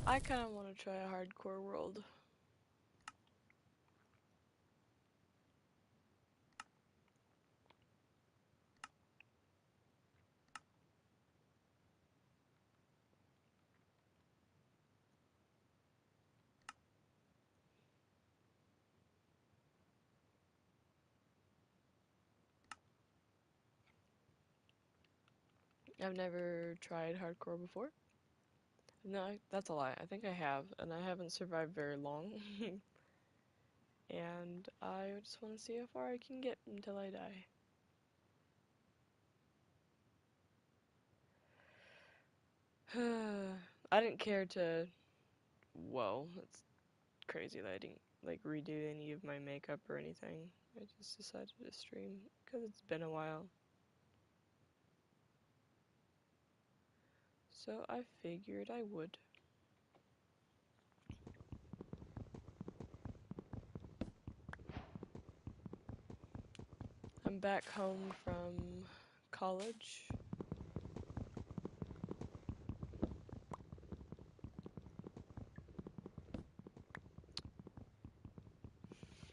I kind of want to try a hardcore world. I've never tried hardcore before. No, that's a lie. I think I have, and I haven't survived very long. And I just want to see how far I can get until I die. I didn't care to. Whoa, that's crazy that I didn't like redo any of my makeup or anything. I just decided to stream because it's been a while. So I figured I would. I'm back home from college.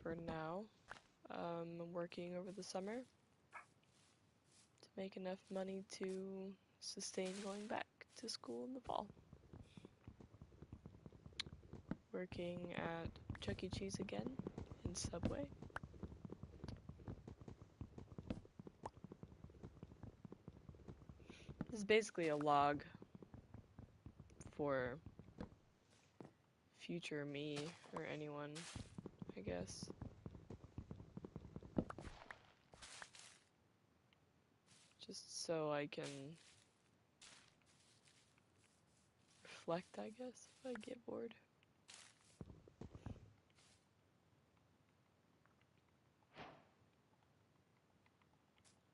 For now. I'm working over the summer to make enough money to sustain going back to school in the fall. Working at Chuck E. Cheese again and Subway. This is basically a log for future me or anyone, I guess. Just so I can reflect, I guess, if I get bored.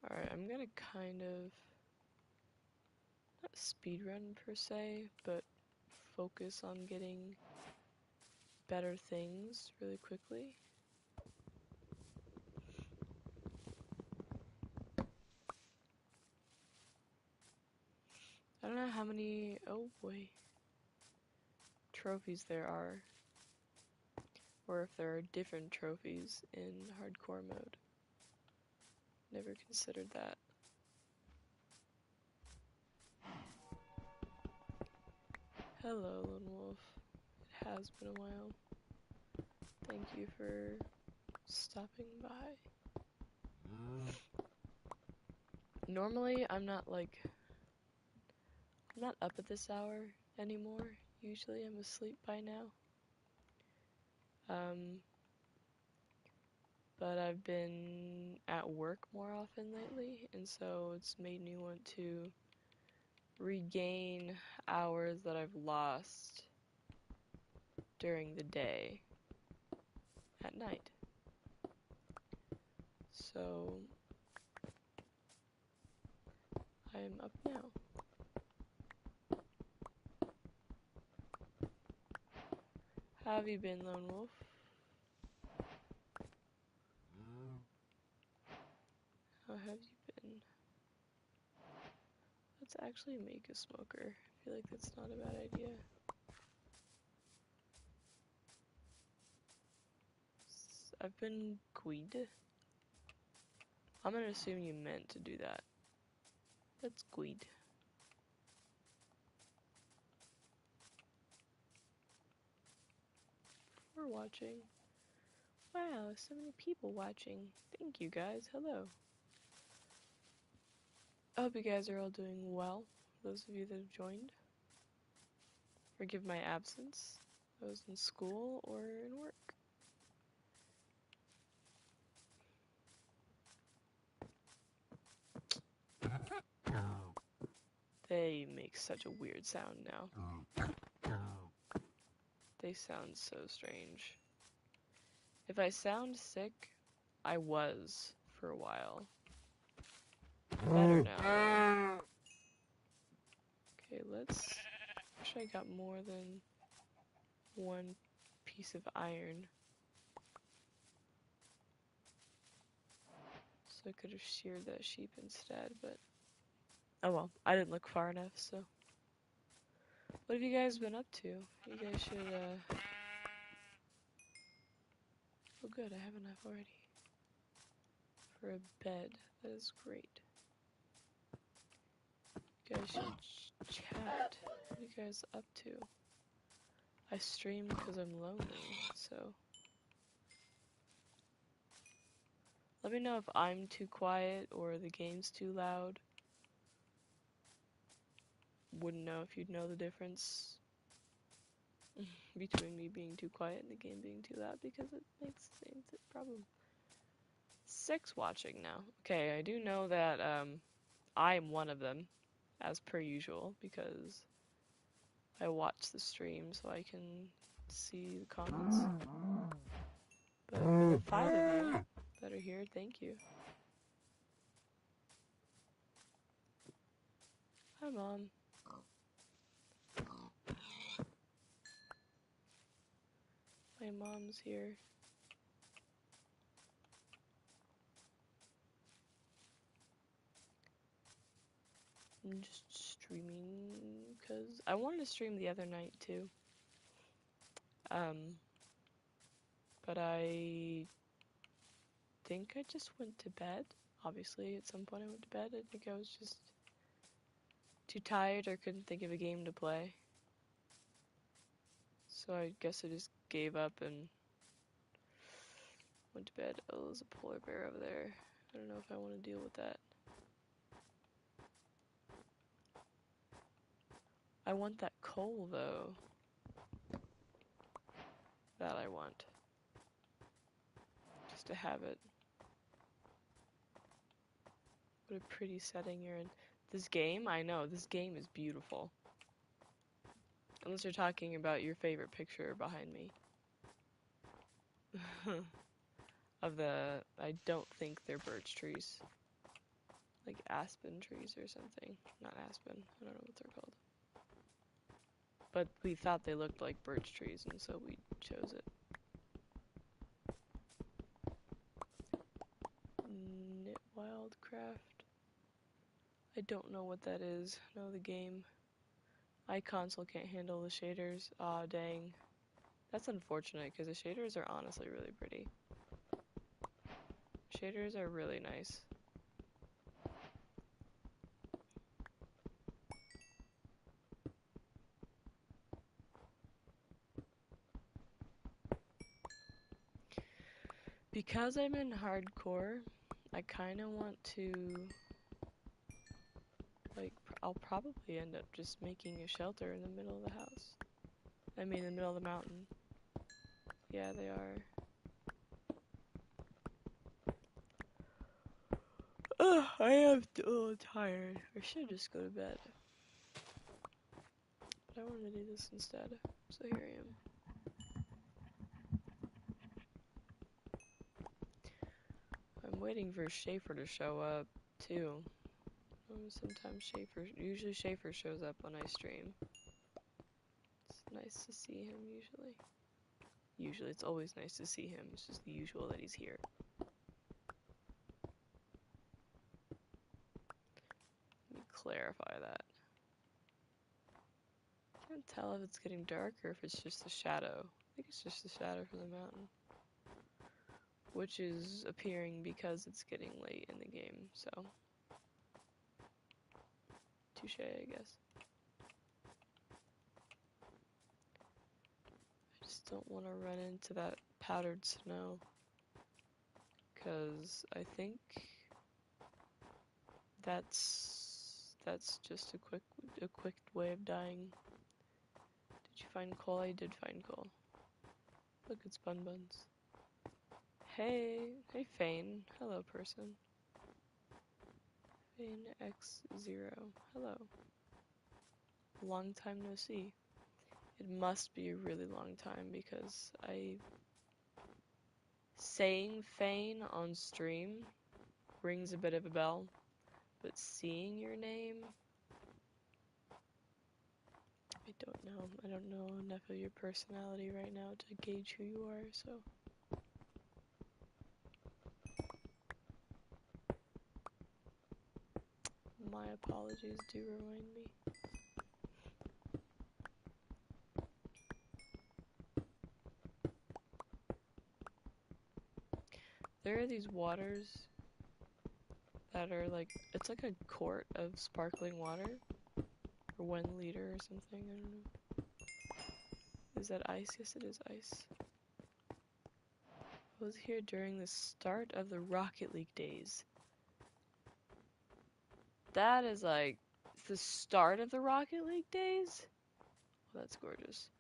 Alright, I'm gonna kind of, not speedrun per se, but focus on getting better things really quickly. I don't know how many, oh boy, trophies there are, or if there are different trophies in hardcore mode. Never considered that. Hello, Lone Wolf. It has been a while. Thank you for stopping by. Normally, I'm not up at this hour anymore. Usually, I'm asleep by now. But I've been at work more often lately, and so it's made me want to regain hours that I've lost during the day at night. So I'm up now. How have you been, Lone Wolf? How have you been? Let's actually make a smoker. I feel like that's not a bad idea. I've been Guide. I'm gonna assume you meant to do that. That's Guide. For watching. Wow, so many people watching. Thank you guys. Hello. I hope you guys are all doing well. Those of you that have joined. Forgive my absence. I was in school or in work. They make such a weird sound now. They sound so strange. If I sound sick, I was for a while. Better now. Okay, let's. Wish I got more than one piece of iron. So I could have sheared that sheep instead, but. Oh well, I didn't look far enough, so. What have you guys been up to? You guys should, oh good, I have enough already. For a bed. That is great. You guys should chat. What are you guys up to? I stream because I'm lonely, so... Let me know if I'm too quiet or the game's too loud. Wouldn't know if you'd know the difference between me being too quiet and the game being too loud, because it makes the same problem. 6 watching now. Okay, I do know that I'm one of them, as per usual, because I watch the stream so I can see the comments. But for the 5 of you that are here, thank you. Hi, Mom. My mom's here. I'm just streaming because I wanted to stream the other night too. But I think I just went to bed. Obviously, at some point I went to bed. I think I was just too tired or couldn't think of a game to play. So I guess I just gave up and went to bed. Oh, there's a polar bear over there. I don't know if I want to deal with that. I want that coal though. That I want. Just to have it. What a pretty setting you're in. This game, I know, this game is beautiful. Unless you're talking about your favorite picture behind me. Of the, I don't think they're birch trees. Like aspen trees or something. Not aspen, I don't know what they're called. But we thought they looked like birch trees, and so we chose it. Knit Wildcraft. I don't know what that is. No, the game. My console can't handle the shaders. Aw, dang. That's unfortunate, because the shaders are honestly really pretty. Shaders are really nice. Because I'm in hardcore, I kind of want to, like, I'll probably end up just making a shelter in the middle of the house. I mean, in the middle of the mountain. Yeah, they are. Ugh, I am tired. I should just go to bed. But I wanted to do this instead, so here I am. I'm waiting for Schaefer to show up, too. Sometimes usually Schaefer shows up when I stream. It's nice to see him, usually. Usually, it's always nice to see him. It's just the usual that he's here. Let me clarify that. I can't tell if it's getting dark or if it's just the shadow. I think it's just the shadow from the mountain. Which is appearing because it's getting late in the game, so. Touche, I guess. I just don't want to run into that powdered snow. Because I think that's just a quick way of dying. Did you find coal? I did find coal. Look, it's Bun Buns. Hey Fane. Hello, person. Fane X0. Hello. Long time no see. It must be a really long time because saying Fane on stream rings a bit of a bell, but seeing your name, I don't know. I don't know enough of your personality right now to gauge who you are, so. My apologies, do remind me. There are these waters that are like, it's like a quart of sparkling water, or 1 liter or something, I don't know. Is that ice? Yes, it is ice. I was here during the start of the Rocket League days. That is like the start of the Rocket League days? Oh, that's gorgeous.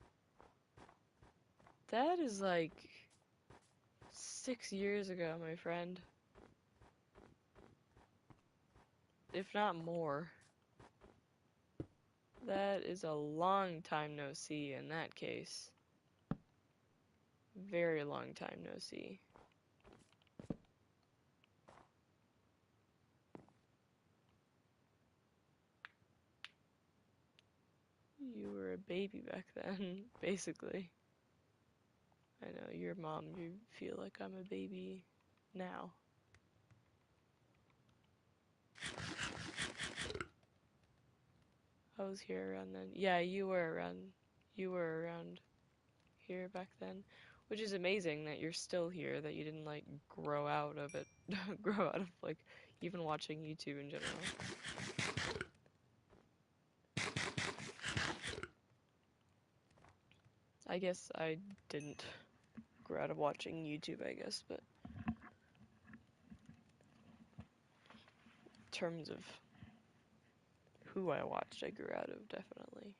That is like 6 years ago, my friend. If not more. That is a long time no see in that case. Very long time no see. You were a baby back then, basically. I know, your mom, you feel like I'm a baby now. I was here around then. Yeah, you were around here back then. Which is amazing that you're still here, that you didn't like grow out of it. Grow out of like even watching YouTube in general. I guess I didn't grow out of watching YouTube, I guess, but in terms of who I watched, I grew out of, definitely.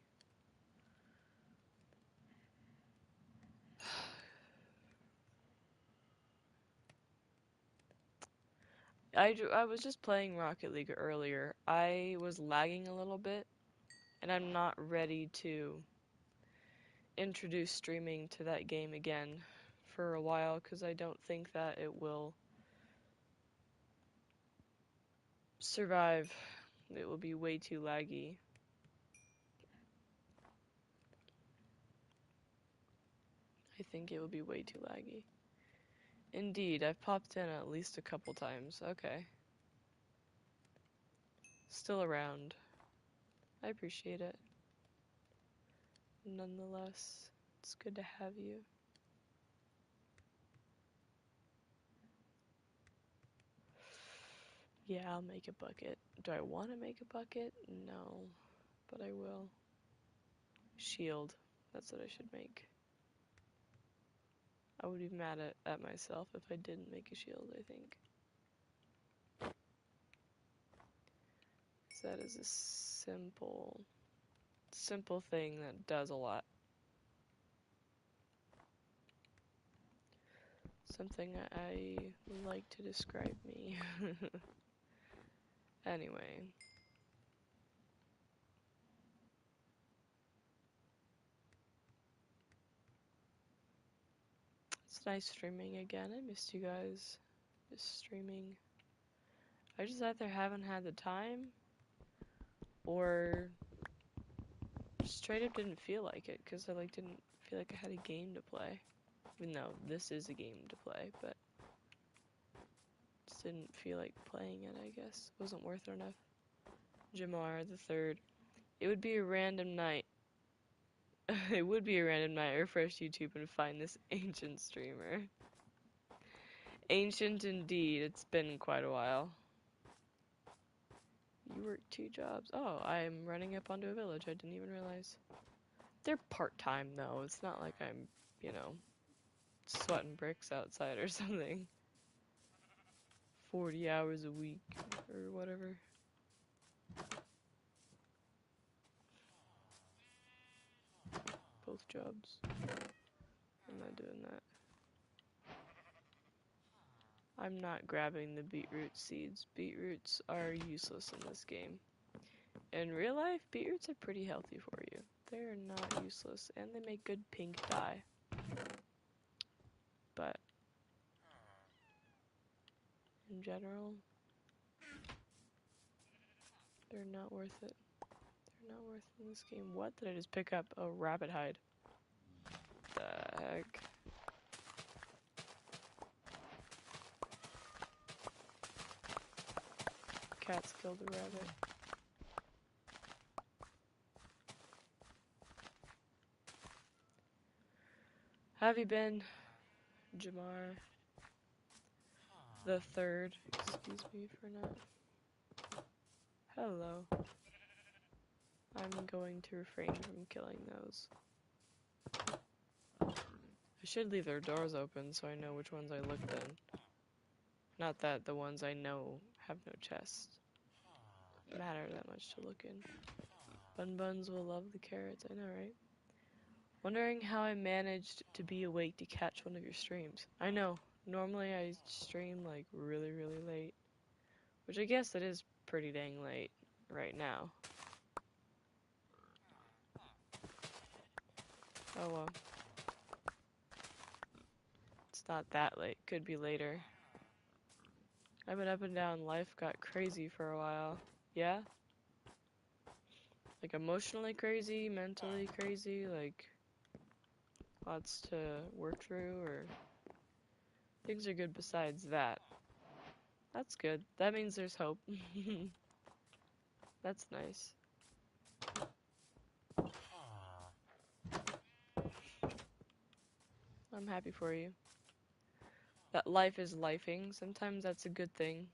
I was just playing Rocket League earlier. I was lagging a little bit, and I'm not ready to introduce streaming to that game again for a while, because I don't think that it will survive. It will be way too laggy. I think it will be way too laggy. Indeed, I've popped in at least a couple times. Okay. Still around. I appreciate it. Nonetheless, it's good to have you. Yeah, I'll make a bucket. Do I want to make a bucket? No, but I will. Shield. That's what I should make. I would be mad at myself if I didn't make a shield, I think. That is a simple thing that does a lot. Something I like to describe me. Anyway. It's nice streaming again. I missed you guys. Just streaming. I just either haven't had the time or straight up didn't feel like it, because I like didn't feel like I had a game to play. Even though this is a game to play, but just didn't feel like playing it, I guess. Wasn't worth it enough. Jamar the third. It would be a random night. It would be a random night. Refresh YouTube and find this ancient streamer. Ancient indeed. It's been quite a while. You work 2 jobs. Oh, I'm running up onto a village. I didn't even realize. They're part-time though. It's not like I'm, you know, sweating bricks outside or something. 40 hours a week or whatever. Both jobs. I'm not doing that. I'm not grabbing the beetroot seeds. Beetroots are useless in this game. In real life, beetroots are pretty healthy for you. They're not useless, and they make good pink dye. But in general, they're not worth it. They're not worth it in this game. What did I just pick up? A rabbit hide. The heck? Cats killed a rabbit. How have you been, Jamar? the third. Excuse me for not. Hello. I'm going to refrain from killing those. I should leave their doors open so I know which ones I looked in. Not that the ones I know have no chest matter that much to look in. Bun Buns will love the carrots, I know, right? Wondering how I managed to be awake to catch one of your streams. I know, normally I stream like really, really late. Which I guess it is pretty dang late right now. Oh well. It's not that late, could be later. I've been up and down, life got crazy for a while. Yeah? Like emotionally crazy, mentally crazy, like lots to work through, or things are good besides that. That's good. That means there's hope. That's nice. I'm happy for you. That life is lifing. Sometimes that's a good thing.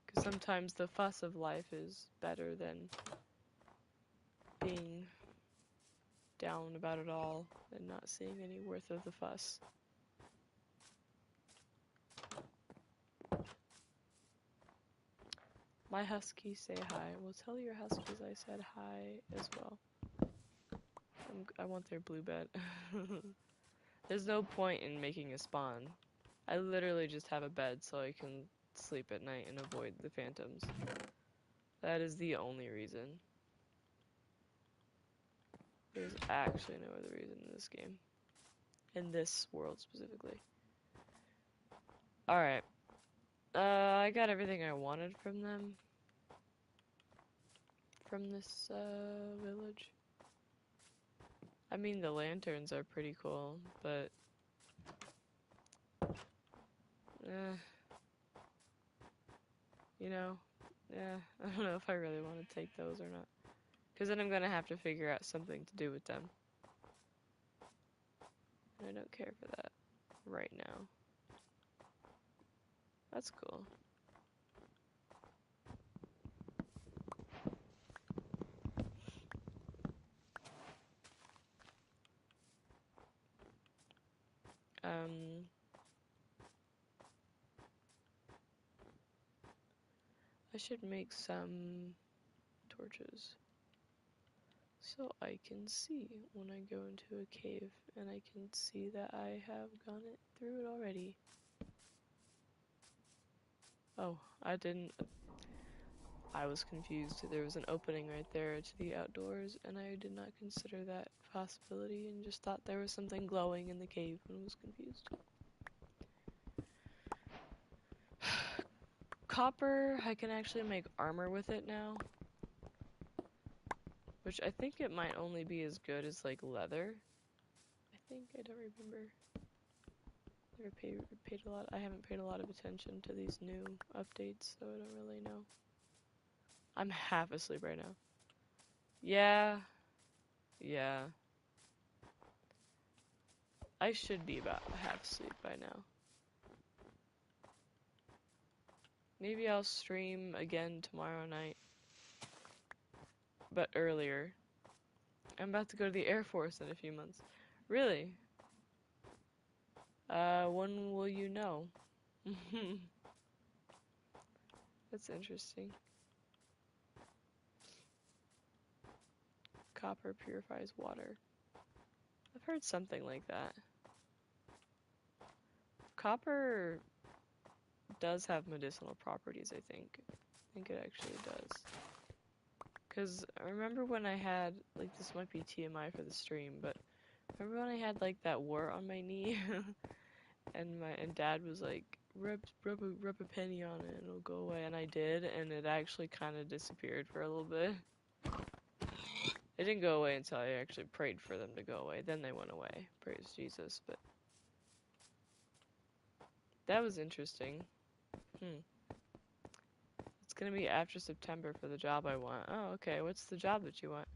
Because sometimes the fuss of life is better than being down about it all and not seeing any worth of the fuss. My huskies say hi. Well, tell your huskies I said hi as well. I want their blue bed. There's no point in making a spawn. I literally just have a bed so I can sleep at night and avoid the phantoms. That is the only reason. There's actually no other reason in this game. In this world specifically. Alright. I got everything I wanted from them. From this, village. I mean, the lanterns are pretty cool, but... you know, yeah, I don't know if I really want to take those or not. Because then I'm going to have to figure out something to do with them. And I don't care for that right now. That's cool. I should make some torches. So I can see when I go into a cave, and I can see that I have gone through it already. Oh, I didn't. I was confused. There was an opening right there to the outdoors, and I did not consider that possibility and just thought there was something glowing in the cave and was confused. Copper, I can actually make armor with it now. Which I think it might only be as good as, like, leather. I don't remember. Never paid a lot. I haven't paid a lot of attention to these new updates, so I don't really know. I'm half asleep right now. Yeah. Yeah. I should be about half asleep by now. Maybe I'll stream again tomorrow night. But earlier. I'm about to go to the Air Force in a few months. Really? When will you know? That's interesting. Copper purifies water. I've heard something like that. Copper does have medicinal properties, I think. I think it actually does. Because I remember when I had, like, this might be TMI for the stream, but remember when I had, like, that wart on my knee? and Dad was like, rub a penny on it and it'll go away. And I did, and it actually kind of disappeared for a little bit. It didn't go away until I actually prayed for them to go away. Then they went away. Praise Jesus. But that was interesting. It's gonna be after September for the job I want. Oh, okay. What's the job that you want?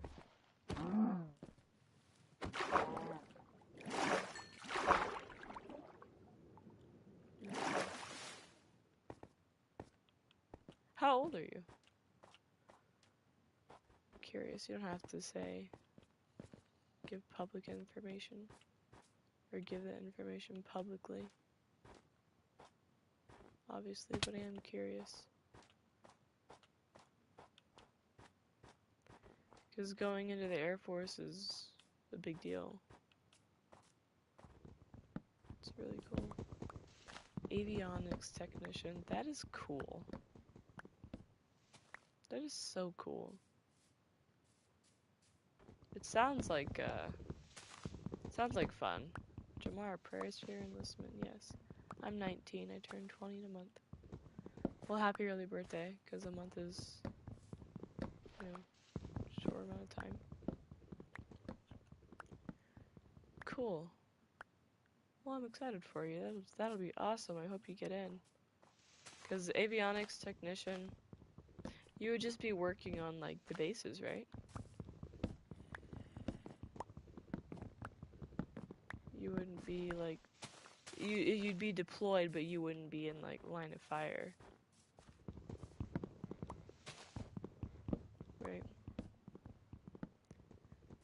old are you? I'm curious. You don't have to say. Give public information. Or give that information publicly. Obviously, but I am curious. Because going into the Air Force is a big deal. It's really cool. Avionics technician. That is cool. That is so cool. It sounds like fun. Jamar, prayers for your enlistment. Yes. I'm 19. I turned 20 in a month. Well, happy early birthday, because a month is, you know, a short amount of time. Cool. Well, I'm excited for you. That'll be awesome. I hope you get in. Because avionics technician, you would just be working on, like, the bases, right? You wouldn't be, like, you'd be deployed, but you wouldn't be in, like, line of fire. Right.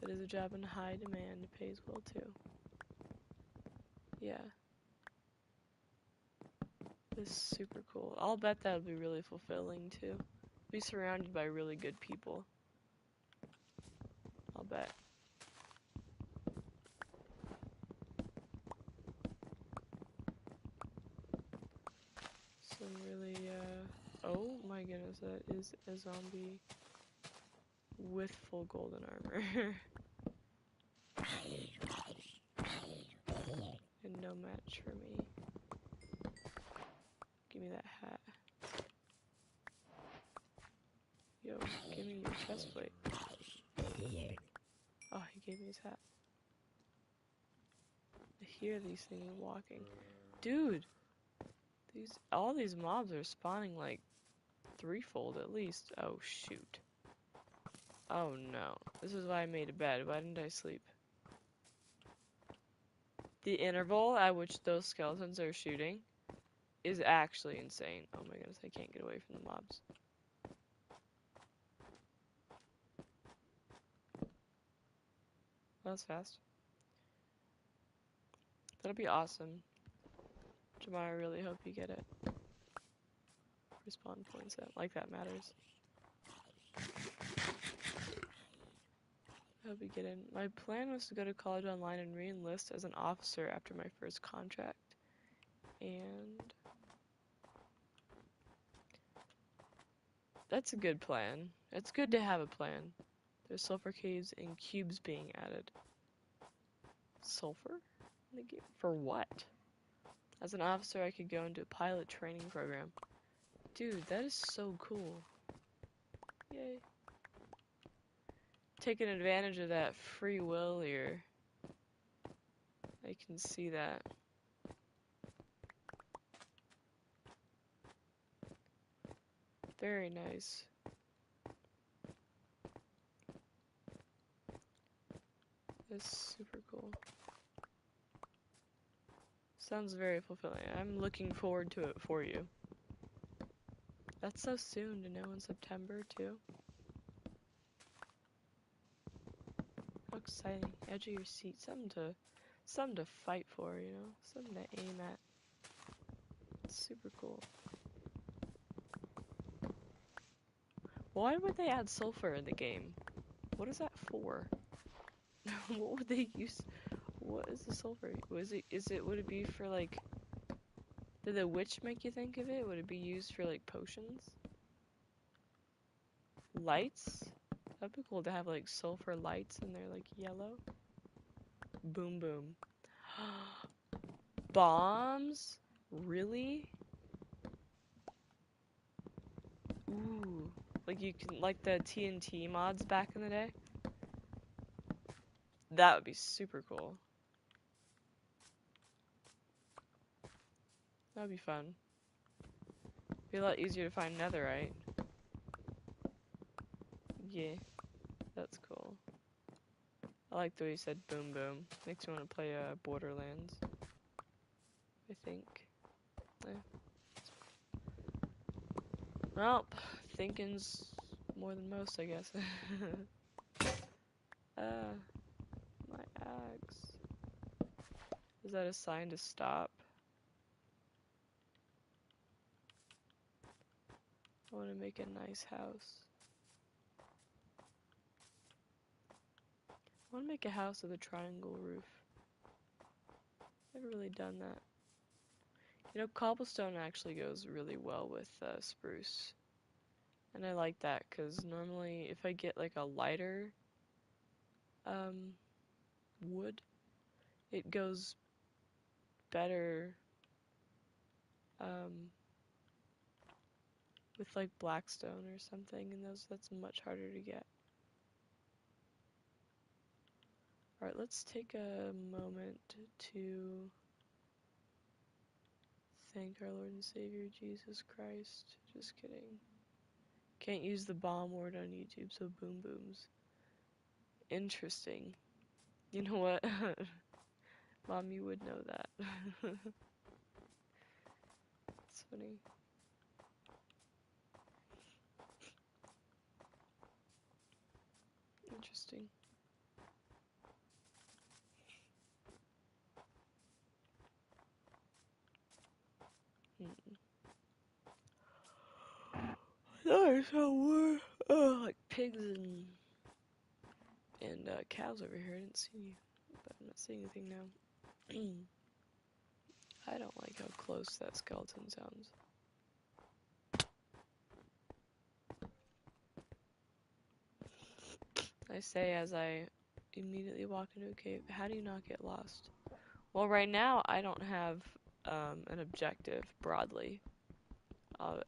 That is a job in high demand. It pays well, too. Yeah. It's super cool. I'll bet that would be really fulfilling, too. Be surrounded by really good people. I'll bet. Some really, oh my goodness, that is a zombie with full golden armor. And no match for me. Give me that hat. Yo, give me your chest plate. Oh, he gave me his hat. I hear these things walking. Dude! All these mobs are spawning like threefold at least. Oh shoot. Oh no. This is why I made a bed. Why didn't I sleep? The interval at which those skeletons are shooting is actually insane. Oh my goodness, I can't get away from the mobs. That was fast. That'll be awesome. Jamar, I really hope you get it. Respawn points out. Like that matters. I hope you get in. My plan was to go to college online and re-enlist as an officer after my first contract. And that's a good plan. It's good to have a plan. There's sulfur caves and cubes being added. Sulfur? In the game? For what? As an officer, I could go into a pilot training program. Dude, that is so cool. Yay. Taking advantage of that free will here. I can see that. Very nice. That's super cool. Sounds very fulfilling. I'm looking forward to it for you. That's so soon to know in September, too. How exciting. Edge of your seat. Something to fight for, you know? Something to aim at. It's super cool. Why would they add sulfur in the game? What is that for? What would they use? What is the sulfur? Would it be for like, did the witch make you think of it? Would it be used for like potions? Lights? That'd be cool to have like sulfur lights and they're like yellow. Boom boom. Bombs? Really? Ooh. Like you can, like the TNT mods back in the day? That would be super cool. That would be fun. Be a lot easier to find netherite. Yeah, that's cool. I like the way you said boom boom. Makes me want to play Borderlands. I think. Yeah. Well, thinking's more than most, I guess. My axe. Is that a sign to stop? I want to make a nice house. I want to make a house with a triangle roof. Never really done that. You know, cobblestone actually goes really well with spruce. And I like that because normally if I get like a lighter wood, it goes better with like blackstone or something, and that's much harder to get. Alright, let's take a moment to thank our Lord and Savior Jesus Christ. Just kidding. Can't use the bomb word on YouTube, so boom booms. Interesting. You know what? Mom, you would know that. It's funny. Interesting. There's somewhere. Oh, like pigs and cows over here. I didn't see you, but I'm not seeing anything now. I don't like how close that skeleton sounds. I say as I immediately walk into a cave. How do you not get lost? Well, right now I don't have an objective broadly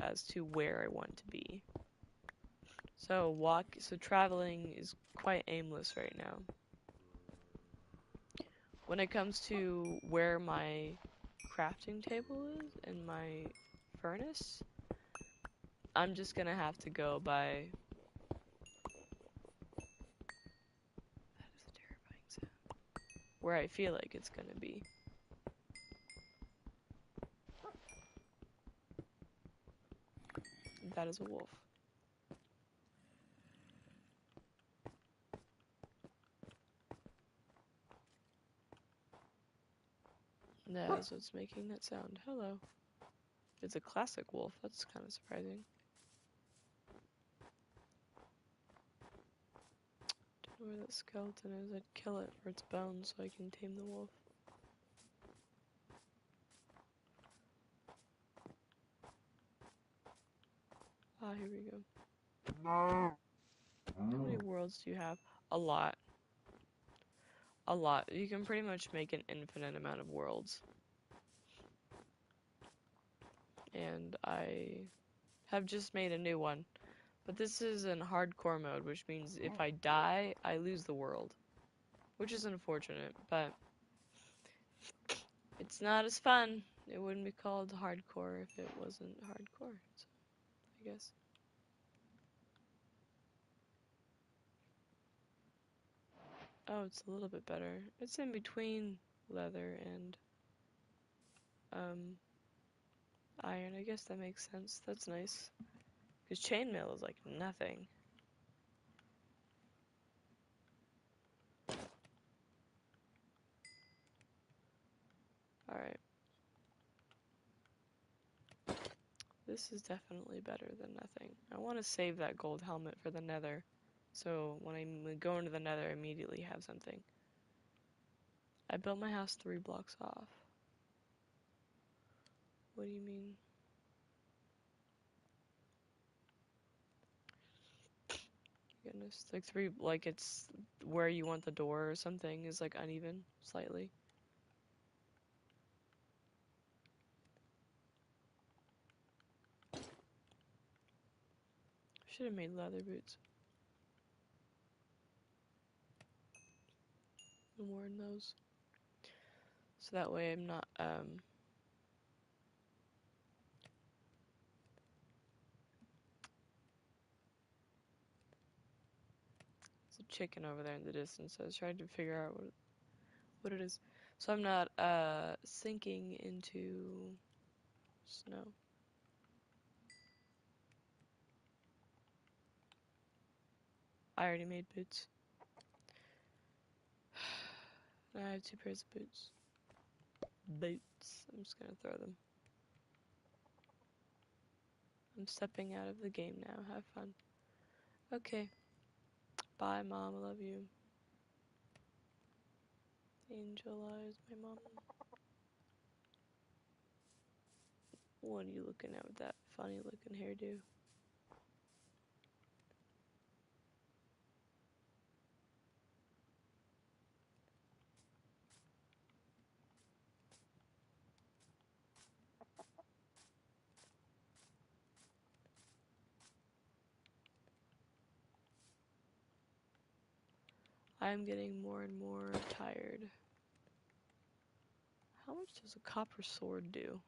as to where I want to be. So traveling is quite aimless right now. When it comes to where my crafting table is and my furnace, I'm just gonna have to go by. That is a terrifying sound. Where I feel like it's gonna be. That is a wolf. That is what's making that sound. Hello. It's a classic wolf. That's kind of surprising. Don't know where that skeleton is. I'd kill it for its bones so I can tame the wolf. Ah, here we go. How many worlds do you have? A lot. A lot. You can pretty much make an infinite amount of worlds. And I have just made a new one. But this is in hardcore mode, which means if I die, I lose the world. Which is unfortunate, but it's not as fun. It wouldn't be called hardcore if it wasn't hardcore, so I guess. Oh, it's a little bit better. It's in between leather and iron. I guess that makes sense. That's nice. Because chainmail is like nothing. Alright. This is definitely better than nothing. I want to save that gold helmet for the nether. So when I go into the nether, I immediately have something. I built my house 3 blocks off. What do you mean? Goodness, like 3, like it's where you want the door or something is like uneven, slightly. Should have made leather boots. I'm wearing those. So that way I'm not, there's a chicken over there in the distance. I was trying to figure out what it is. So I'm not, sinking into snow. I already made boots. And I have 2 pairs of boots. Boots. I'm just gonna throw them. I'm stepping out of the game now. Have fun. Okay. Bye, Mom. I love you. Angel Eyes, my mom. What are you looking at with that funny looking hairdo? I'm getting more and more tired. How much does a copper sword do?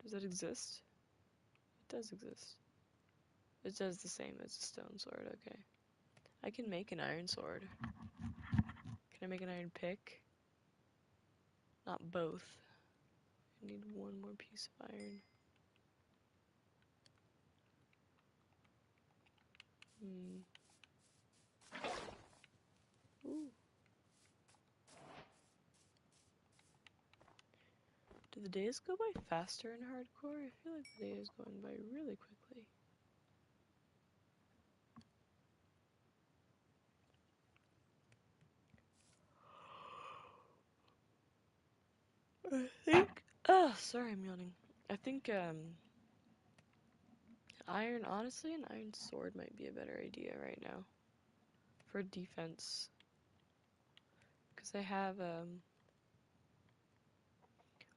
Does that exist? It does exist. It does the same as a stone sword, okay. I can make an iron sword. Can I make an iron pick? Not both. I need one more piece of iron. Ooh. Do the days go by faster in hardcore? I feel like the day is going by really quickly. I think. Oh, sorry, I'm yawning. I think iron, honestly, an iron sword might be a better idea right now for defense, because I have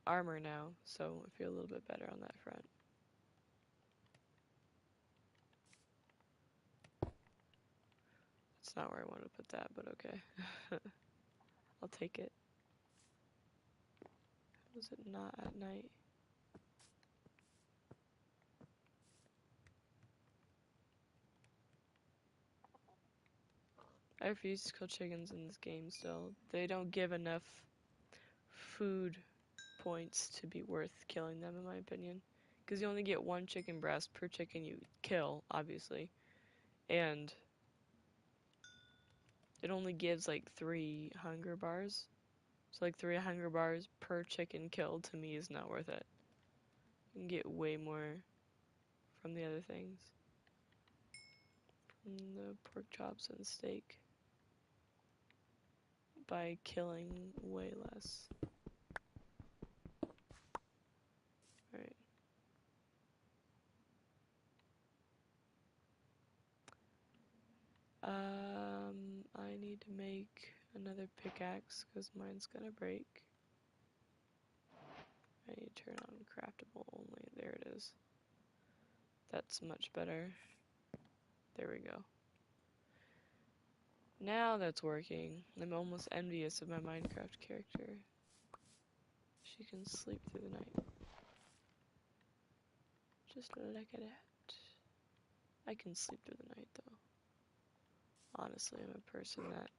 armor now, so I feel a little bit better on that front. That's not where I wanted to put that, but okay. I'll take it. How is it not at night? I refuse to kill chickens in this game still. They don't give enough food points to be worth killing them, in my opinion. Because you only get 1 chicken breast per chicken you kill, obviously. And it only gives like 3 hunger bars. So like 3 hunger bars per chicken killed to me is not worth it. You can get way more from the other things. From the pork chops and steak. By killing way less. Alright. I need to make another pickaxe because mine's gonna break. I need to turn on craftable only. There it is. That's much better. There we go. Now that's working. I'm almost envious of my Minecraft character. She can sleep through the night. Just look at it. I can sleep through the night though. Honestly, I'm a person that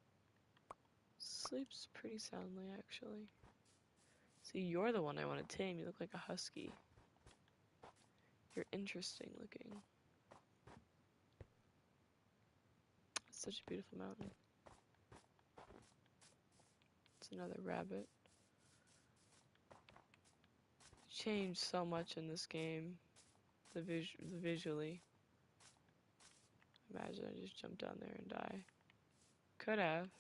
sleeps pretty soundly actually. See, you're the one I want to tame. You look like a husky. You're interesting looking. It's such a beautiful mountain. It's another rabbit. Changed so much in this game. The visually. Imagine I just jumped down there and die. Could have.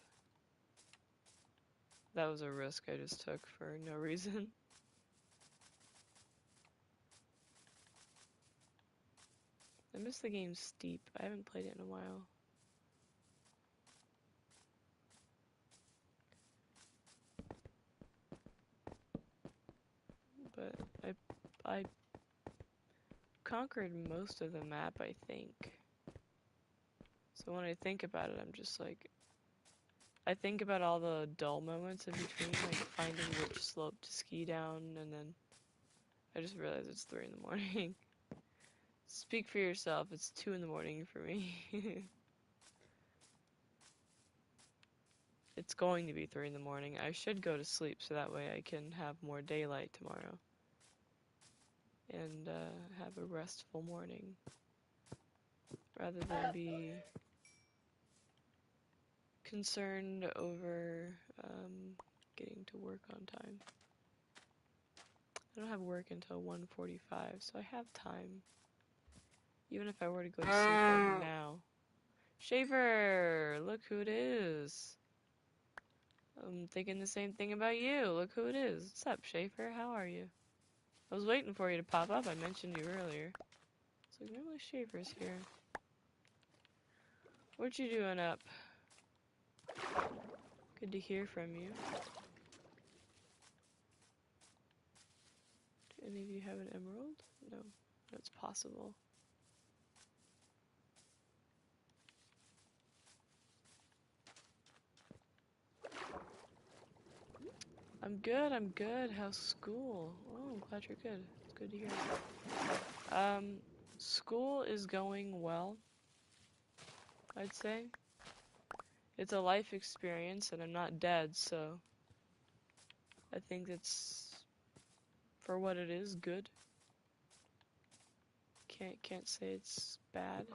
That was a risk I just took for no reason. I miss the game Steep. I haven't played it in a while. But I conquered most of the map, I think. So when I think about it, I'm just like, I think about all the dull moments in between, like finding which slope to ski down, and then I just realized it's 3 in the morning. Speak for yourself, it's 2 in the morning for me. It's going to be 3 in the morning. I should go to sleep so that way I can have more daylight tomorrow. And have a restful morning. rather than be concerned over getting to work on time. I don't have work until 1:45, so I have time. Even if I were to go to sleep right now. Schaefer! Look who it is. I'm thinking the same thing about you. Look who it is. What's up, Schaefer? How are you? I was waiting for you to pop up. I mentioned you earlier. So normally Schaefer's here. What you doing up? Good to hear from you. Do any of you have an emerald? No. That's possible. I'm good, I'm good. How's school? Oh, I'm glad you're good. It's good to hear. School is going well, I'd say. It's a life experience and I'm not dead, so I think it's, for what it is, good. Can't say it's bad.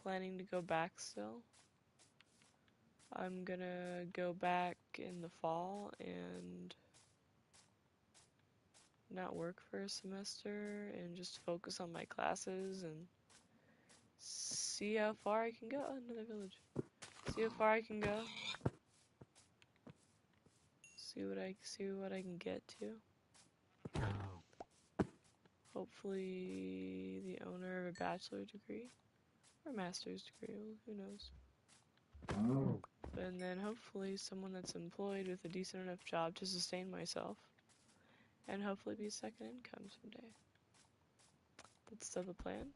Planning to go back still. I'm gonna go back in the fall and not work for a semester and just focus on my classes and see how far I can go. Oh, another village. See how far I can go. See what I can get to. Hopefully the owner of a bachelor's degree or a master's degree, who knows. And then hopefully someone that's employed with a decent enough job to sustain myself. And hopefully be a second income someday. That's still the plan.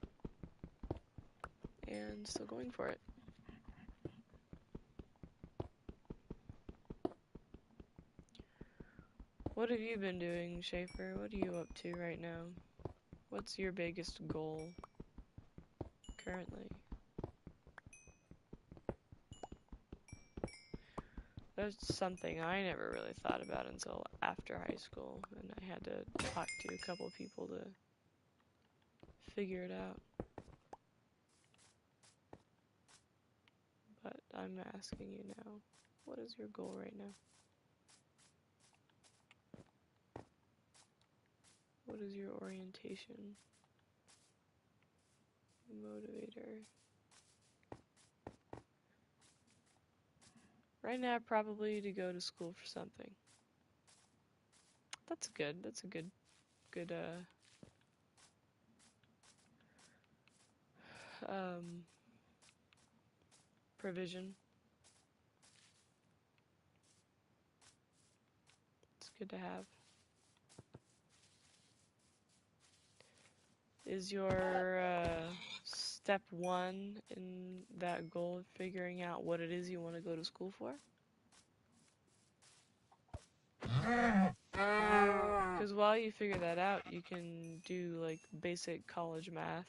And still going for it. What have you been doing, Schaefer? What are you up to right now? What's your biggest goal currently? That's something I never really thought about until after high school, and I had to talk to a couple people to figure it out. But I'm asking you now, what is your goal right now? What is your orientation? Motivator? Right now, probably to go to school for something. That's good. That's a good provision. It's good to have. Is your step one in that goal figuring out what it is you want to go to school for? Because while you figure that out, you can do like basic college math,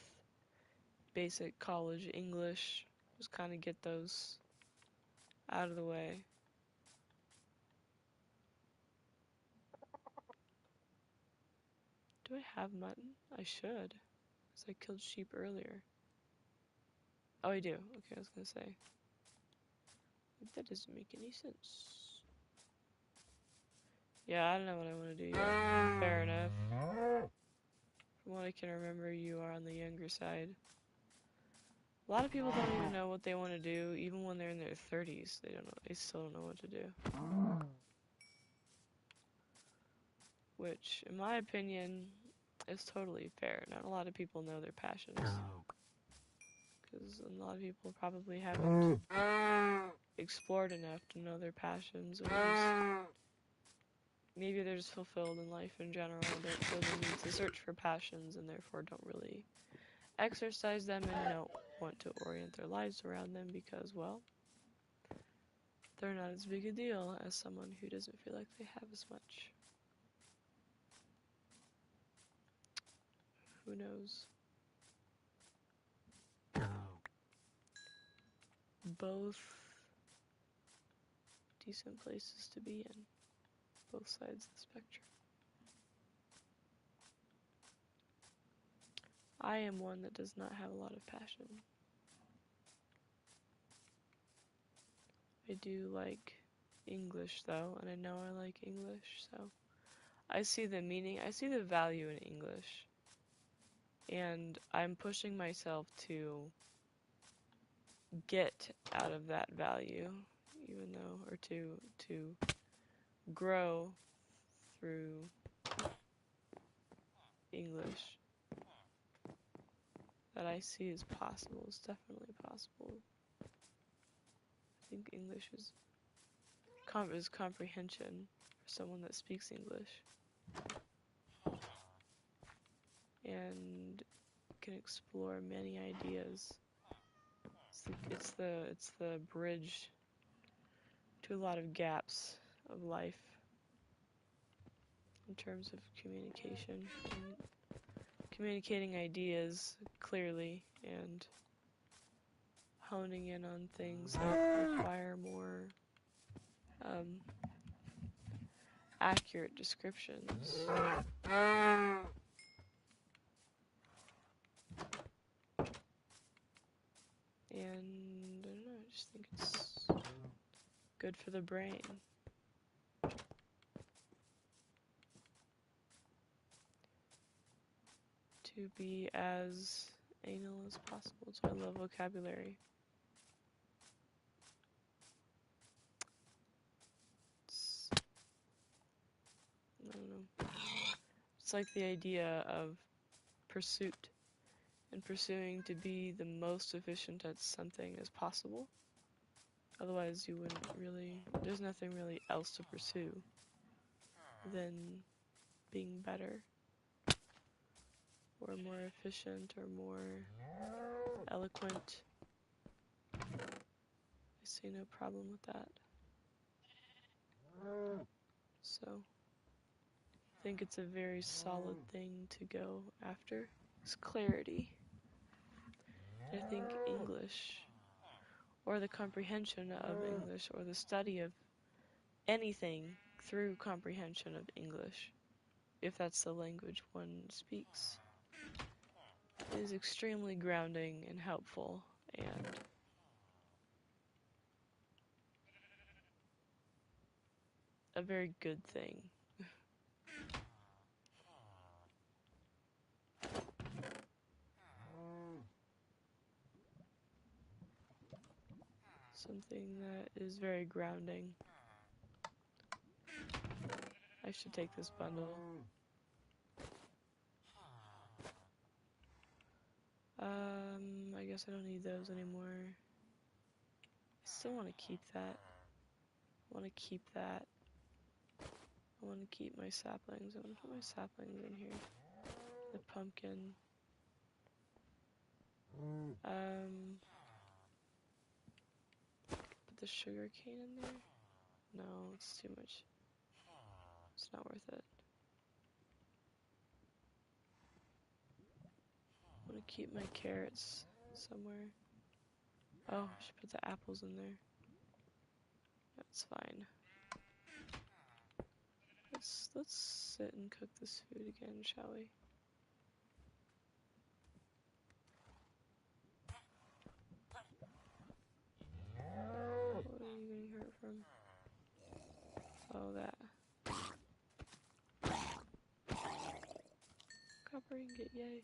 basic college English, just kind of get those out of the way. Do I have mutton? I should, because I killed sheep earlier. Oh, I do. Okay, I was gonna say. That doesn't make any sense. Yeah, I don't know what I want to do yet. Fair enough. From what I can remember, you are on the younger side. A lot of people don't even know what they want to do, even when they're in their 30s. They don't know. They still don't know what to do. Which, in my opinion, is totally fair. Not a lot of people know their passions. Because a lot of people probably haven't explored enough to know their passions. Or maybe they're just fulfilled in life in general. Don't feel the need to search for passions and therefore don't really exercise them and don't want to orient their lives around them because, well, they're not as big a deal as someone who doesn't feel like they have as much. Who knows? Both decent places to be in. Both sides of the spectrum. I am one that does not have a lot of passion. I do like English though, and I know I like English, so I see the meaning, I see the value in English. And I'm pushing myself to get out of that value, even though, or to grow through English. That I see is possible. It's definitely possible. I think English is comprehension for someone that speaks English, and can explore many ideas. It's the bridge to a lot of gaps of life in terms of communication and communicating ideas clearly and honing in on things that require more accurate descriptions. And I don't know, I just think it's good for the brain. To be as anal as possible, so I love vocabulary. I don't know. It's like the idea of pursuit and pursuing to be the most efficient at something as possible. Otherwise, you wouldn't really, there's nothing really else to pursue than being better or more efficient or more eloquent. I see no problem with that. So, I think it's a very solid thing to go after. It's clarity. And I think English, or the comprehension of English, or the study of anything through comprehension of English, if that's the language one speaks, is extremely grounding and helpful, and a very good thing. Something that is very grounding. I should take this bundle. I guess I don't need those anymore. I still want to keep that. I want to keep that. I want to keep my saplings. I want to put my saplings in here. The pumpkin. Put the sugar cane in there? No, it's too much. It's not worth it. I want to keep my carrots somewhere. Oh, I should put the apples in there. That's fine. Let's sit and cook this food again, shall we? What are you getting hurt from? Oh, that. Copper ingot, yay.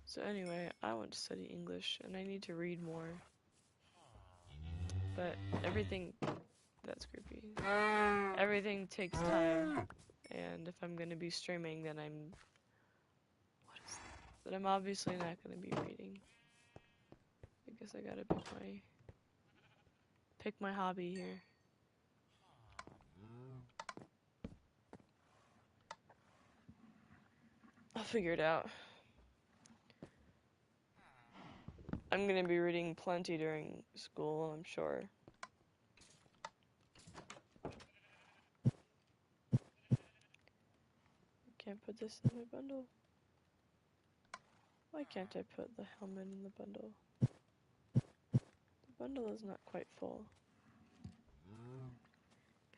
So anyway, I want to study English, and I need to read more. But everything... That's creepy. Everything takes time, and if I'm going to be streaming, then I'm... What is that? Then I'm obviously not going to be reading. I guess I gotta pick my hobby here. I'll figure it out. I'm gonna be reading plenty during school, I'm sure. Can't put this in my bundle. Why can't I put the helmet in the bundle? The bundle is not quite full.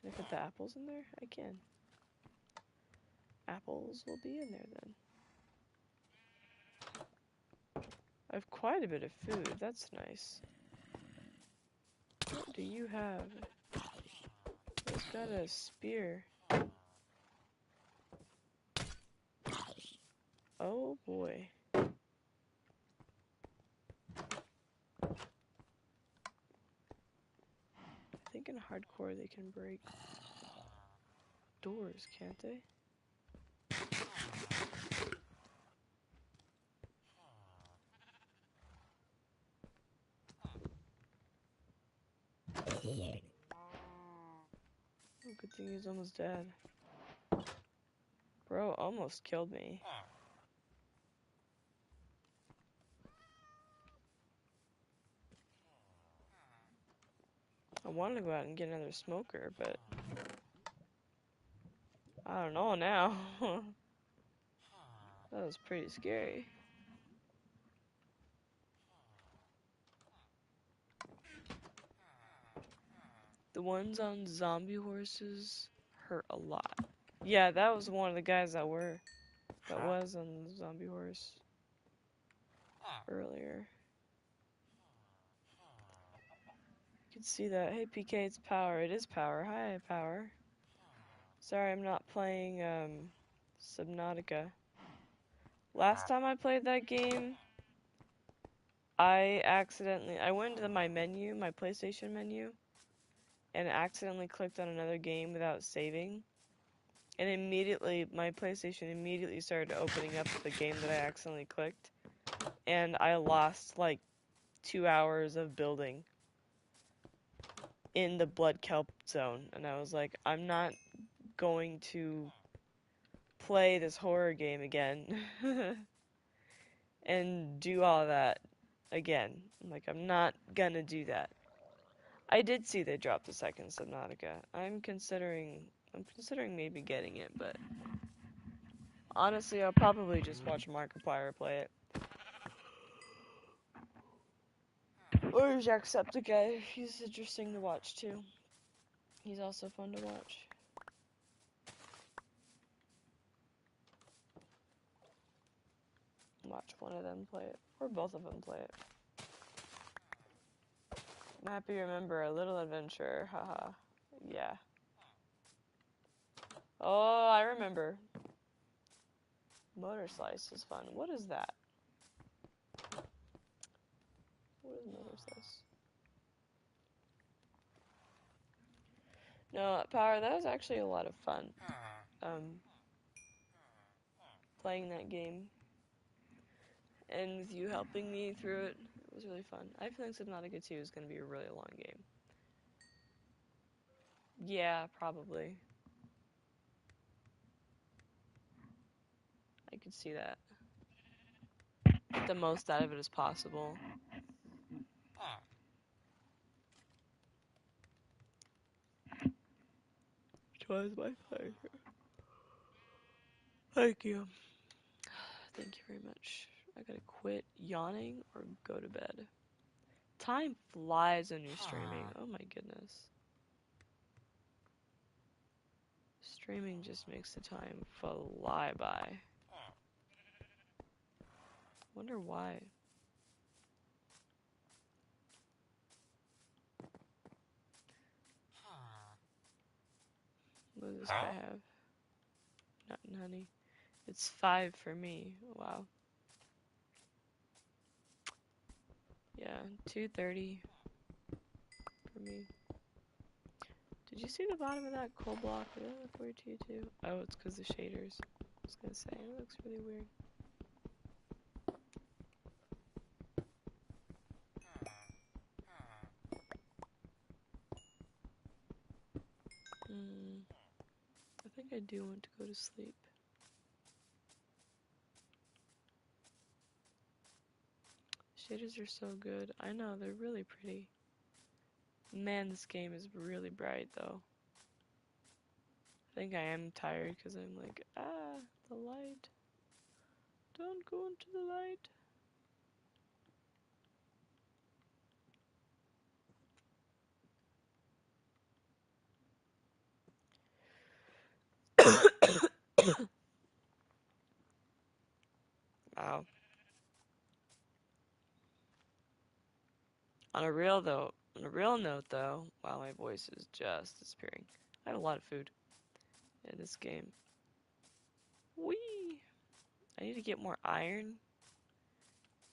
Can I put the apples in there? I can. Apples will be in there then. I have quite a bit of food. That's nice. What do you have? It's got a spear. Oh boy. I think in hardcore they can break doors, can't they? Oh, good thing he's almost dead. Bro almost killed me. I wanted to go out and get another smoker, but I don't know now. That was pretty scary. The ones on zombie horses hurt a lot. Yeah, that was one of the guys that was on the zombie horse earlier. You can see that. Hey PK, it's Power. It is Power. Hi, Power. Sorry, I'm not playing Subnautica. Last time I played that game, I went into my menu, my PlayStation menu, and accidentally clicked on another game without saving. And immediately, my PlayStation immediately started opening up the game that I accidentally clicked. And I lost like 2 hours of building in the blood kelp zone. And I was like, I'm not going to play this horror game again and do all that again. Like, I'm not gonna do that. I did see they dropped the second Subnautica. I'm considering maybe getting it, but honestly, I'll probably just watch Markiplier play it. Or Jacksepticeye. He's interesting to watch too. He's also fun to watch. Watch one of them play it, or both of them play it. I'm happy to remember a little adventure. Haha. Yeah. Oh, I remember. Motor Slice is fun. What is that? What is Motor Slice? No, Power, that was actually a lot of fun. Playing that game. And with you helping me through it, it was really fun. I feel like Subnautica 2 is going to be a really long game. Yeah, probably. I could see that. Get the most out of it as possible. Twice my pleasure. Thank you. Thank you very much. I gotta quit yawning or go to bed. Time flies when you're streaming. Oh my goodness. Streaming just makes the time fly by. Wonder why. What does this guy have? Nut and honey. It's 5 for me. Wow. Yeah, 230 for me. Did you see the bottom of that coal block? Did that look weird to you too? Oh, it's because the shaders. I was gonna say, it looks really weird. I think I do want to go to sleep. Shaders are so good. I know, they're really pretty. Man, this game is really bright though. I think I am tired because I'm like, the light. Don't go into the light. Ow. On a real note though, wow, my voice is just disappearing. I have a lot of food in this game. Whee! I need to get more iron,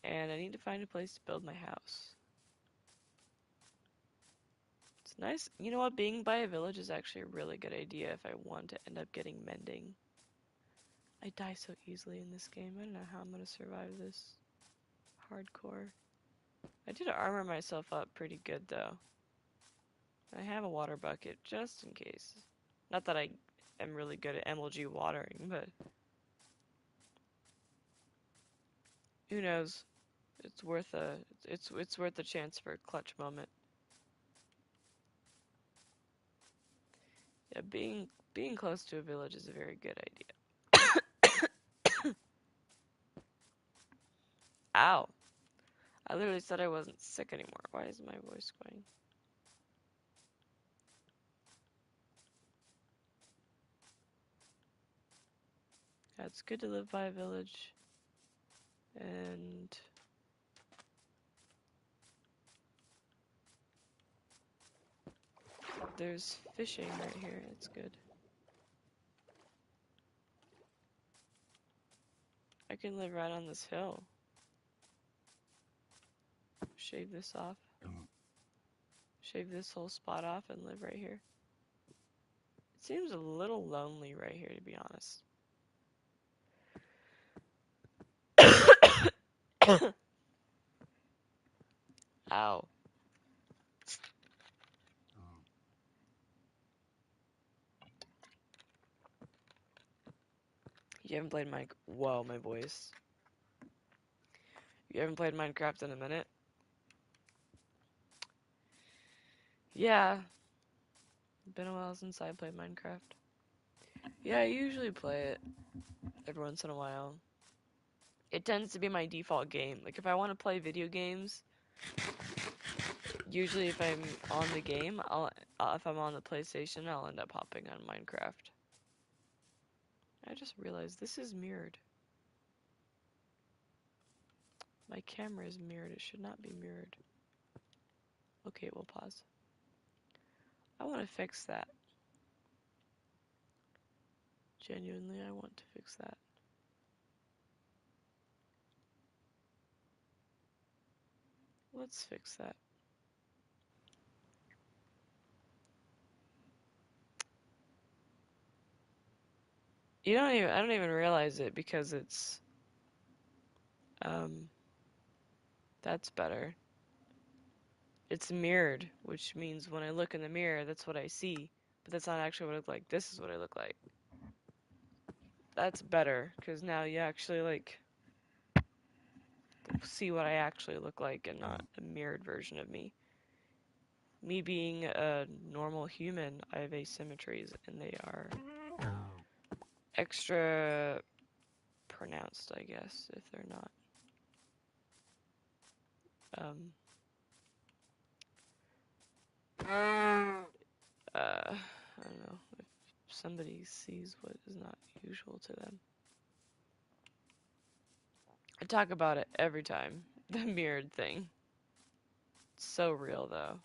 and I need to find a place to build my house. It's nice. You know what? Being by a village is actually a really good idea if I want to end up getting mending. I die so easily in this game. I don't know how I'm gonna survive this. Hardcore. I did armor myself up pretty good though. I have a water bucket just in case. Not that I am really good at MLG watering, but who knows? It's worth a chance for a clutch moment. Yeah, being close to a village is a very good idea. Ow. I literally said I wasn't sick anymore. Why is my voice going? Yeah, it's good to live by a village. And there's fishing right here. It's good. I can live right on this hill. Shave this off. Shave this whole spot off and live right here. It seems a little lonely right here, to be honest. Ow. You haven't played Minecraft. Whoa, my voice. You haven't played Minecraft in a minute? Yeah. Been a while since I played Minecraft. Yeah, I usually play it every once in a while. It tends to be my default game. Like, if I want to play video games, usually if I'm on the game, if I'm on the PlayStation, I'll end up hopping on Minecraft. I just realized this is mirrored. My camera is mirrored. It should not be mirrored. Okay, we'll pause. I want to fix that. Genuinely, I want to fix that. Let's fix that. I don't even realize it because it's, that's better. It's mirrored, which means when I look in the mirror, that's what I see. But that's not actually what I look like. This is what I look like. That's better, because now you actually, like, see what I actually look like and not a mirrored version of me. Me being a normal human, I have asymmetries, and they are extra pronounced, I guess, if they're not. I don't know, if somebody sees what is not usual to them. I talk about it every time, the mirrored thing. It's so real, though.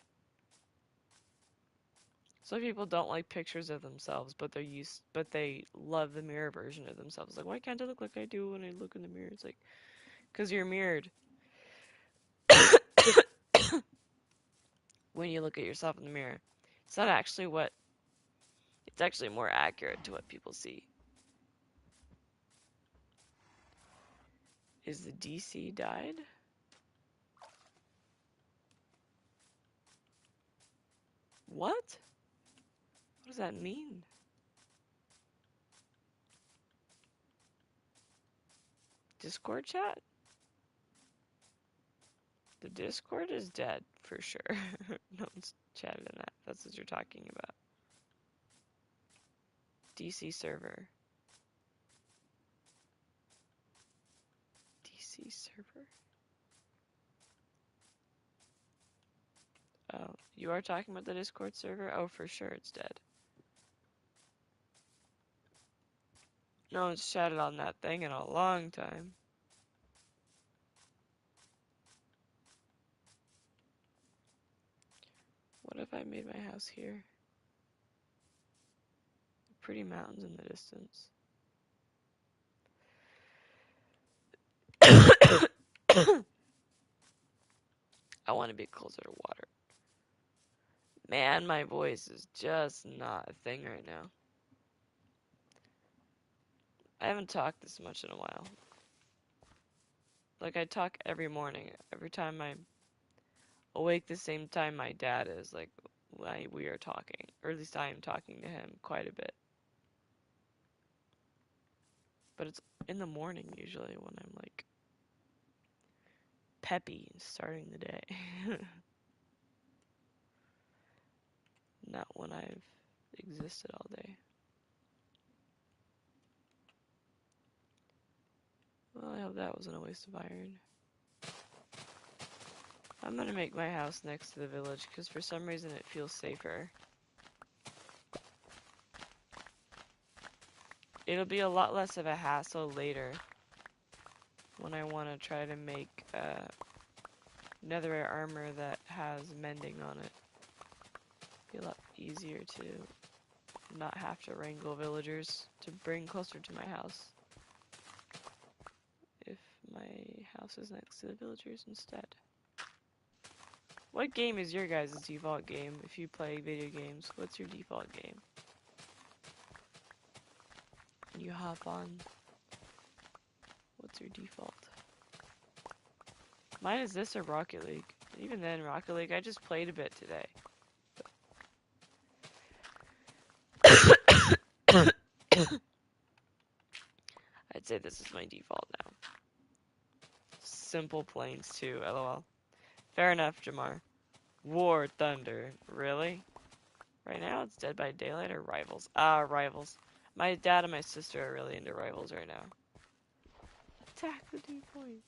Some people don't like pictures of themselves, but they love the mirror version of themselves. Like, why can't I look like I do when I look in the mirror? It's like, because you're mirrored. When you look at yourself in the mirror. It's not actually it's actually more accurate to what people see. Is the DC died? What? What does that mean? Discord chat? The Discord is dead, for sure. No one's chatted in that. That's what you're talking about. DC server. DC server? Oh, you are talking about the Discord server? Oh, for sure, it's dead. No one's chatted on that thing in a long time. What if I made my house here? Pretty mountains in the distance. I want to be closer to water. Man, my voice is just not a thing right now. I haven't talked this much in a while. Like, I talk every morning. Every time I'm awake the same time my dad is, like, we are talking. Or at least I am talking to him quite a bit. But it's in the morning usually when I'm, like, peppy and starting the day. Not when I've existed all day. Well, I hope that wasn't a waste of iron. I'm gonna make my house next to the village because for some reason it feels safer. It'll be a lot less of a hassle later when I want to try to make netherite armor that has mending on it. Be a lot easier to not have to wrangle villagers to bring closer to my house if my house is next to the villagers instead. What game is your guys' default game if you play video games? What's your default game? When you hop on, what's your default? Mine is this or Rocket League. Even then, Rocket League, I just played a bit today. I'd say this is my default now. Simple Plains 2, lol. Fair enough, Jamar. War Thunder, really? Right now it's Dead by Daylight or Rivals? Ah, Rivals. My dad and my sister are really into Rivals right now. Attack the decoy.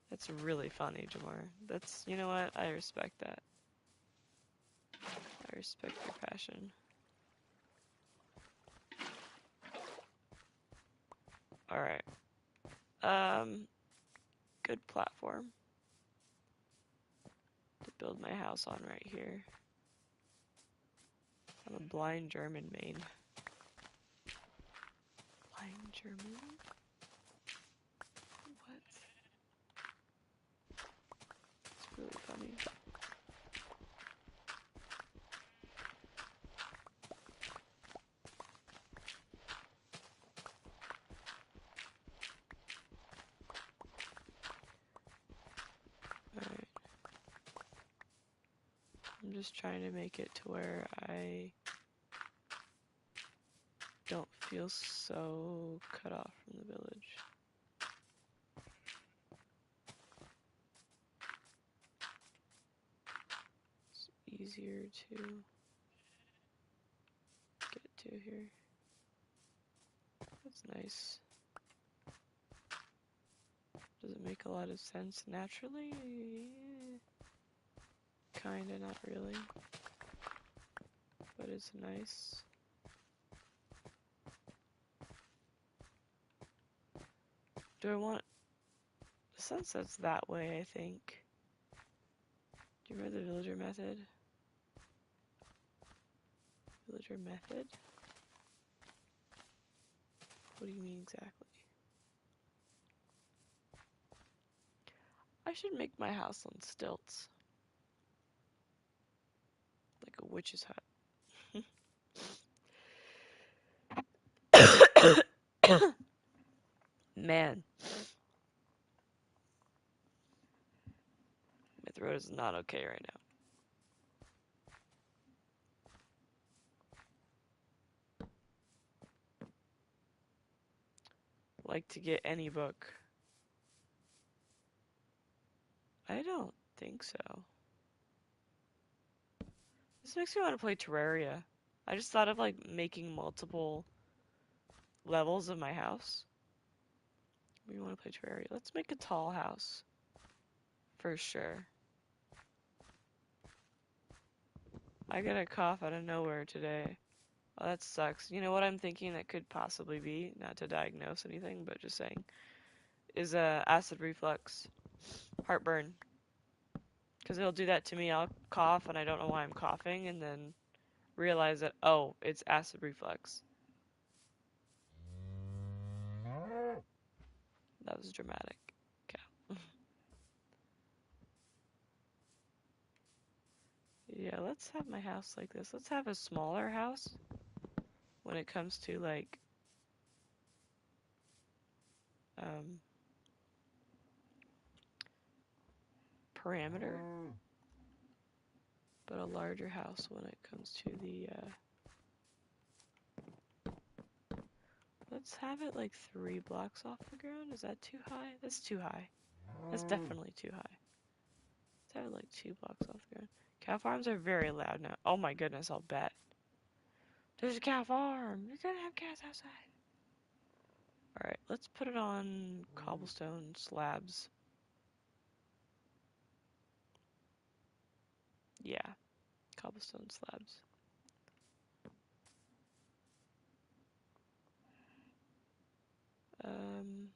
That's really funny, Jamar. That's, you know what? I respect that. I respect your passion. Alright. Good platform to build my house on right here. I'm a blind German main. Blind German? What? It's really funny. Alright. I'm just trying to make it to where I don't feel so cut off from the village. It's easier to get to here. That's nice. Does it make a lot of sense naturally? Kinda, not really. But it's nice. Do I want... The sunset's that way, I think. Do you remember the villager method? Villager method? What do you mean exactly? I should make my house on stilts. Like a witch's hut. Man. My throat is not okay right now. Like to get any book. I don't think so. This makes me want to play Terraria. I just thought of like making multiple levels of my house. We want to play Terraria. Let's make a tall house. For sure. I got a cough out of nowhere today. Oh, that sucks. You know what I'm thinking that could possibly be, not to diagnose anything, but just saying, is acid reflux. Heartburn. Because it'll do that to me. I'll cough and I don't know why I'm coughing, and then realize that, oh, it's acid reflux. That was dramatic. Okay. Yeah, let's have my house like this. Let's have a smaller house when it comes to like um, parameter, but a larger house when it comes to the let's have it like 3 blocks off the ground. Is that too high? That's too high. That's definitely too high. Let's have it like 2 blocks off the ground. Cow farms are very loud now. Oh my goodness, I'll bet. There's a cow farm. You're gonna have cats outside. Alright, let's put it on cobblestone slabs. Yeah, cobblestone slabs. Um,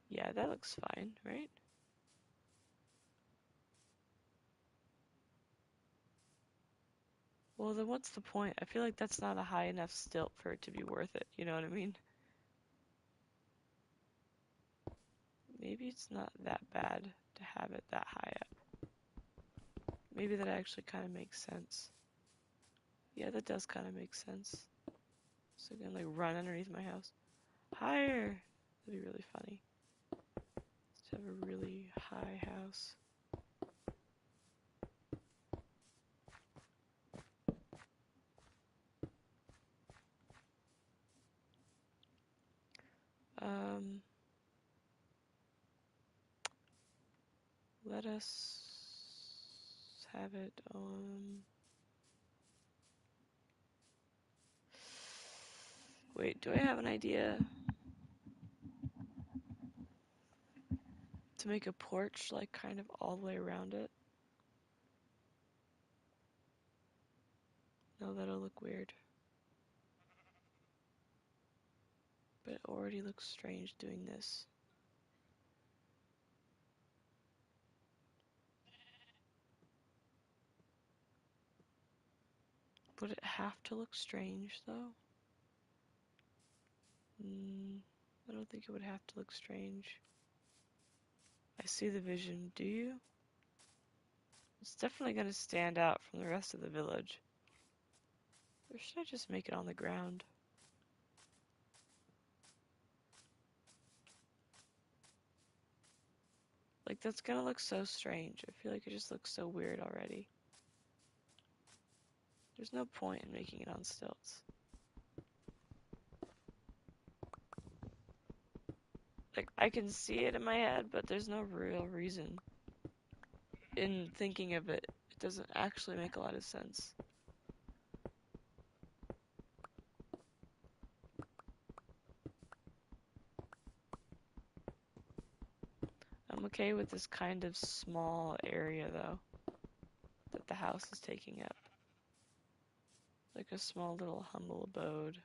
yeah, that looks fine, right? Well, then what's the point? I feel like that's not a high enough stilt for it to be worth it, you know what I mean? Maybe it's not that bad to have it that high up. Maybe that actually kind of makes sense. Yeah, that does kind of make sense. So I can like run underneath my house. Higher! That'd be really funny. Let's have a really high house. Um, let us have it on... Wait, do I have an idea to make a porch like kind of all the way around it? No, that'll look weird. But it already looks strange doing this. Would it have to look strange though? I don't think it would have to look strange. I see the vision, do you? It's definitely going to stand out from the rest of the village. Or should I just make it on the ground? Like, that's going to look so strange. I feel like it just looks so weird already. There's no point in making it on stilts. Like, I can see it in my head, but there's no real reason. In thinking of it, it doesn't actually make a lot of sense. I'm okay with this kind of small area, though, that the house is taking up. Like a small little humble abode.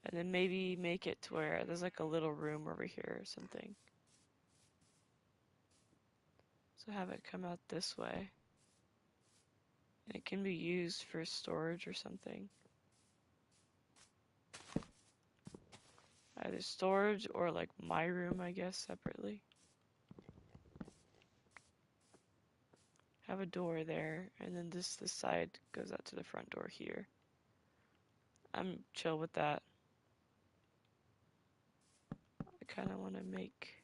And then maybe make it to where there's like a little room over here or something. So have it come out this way. And it can be used for storage or something. Either storage or like my room, I guess, separately. Have a door there, and then this side goes out to the front door here. I'm chill with that. I kind of want to make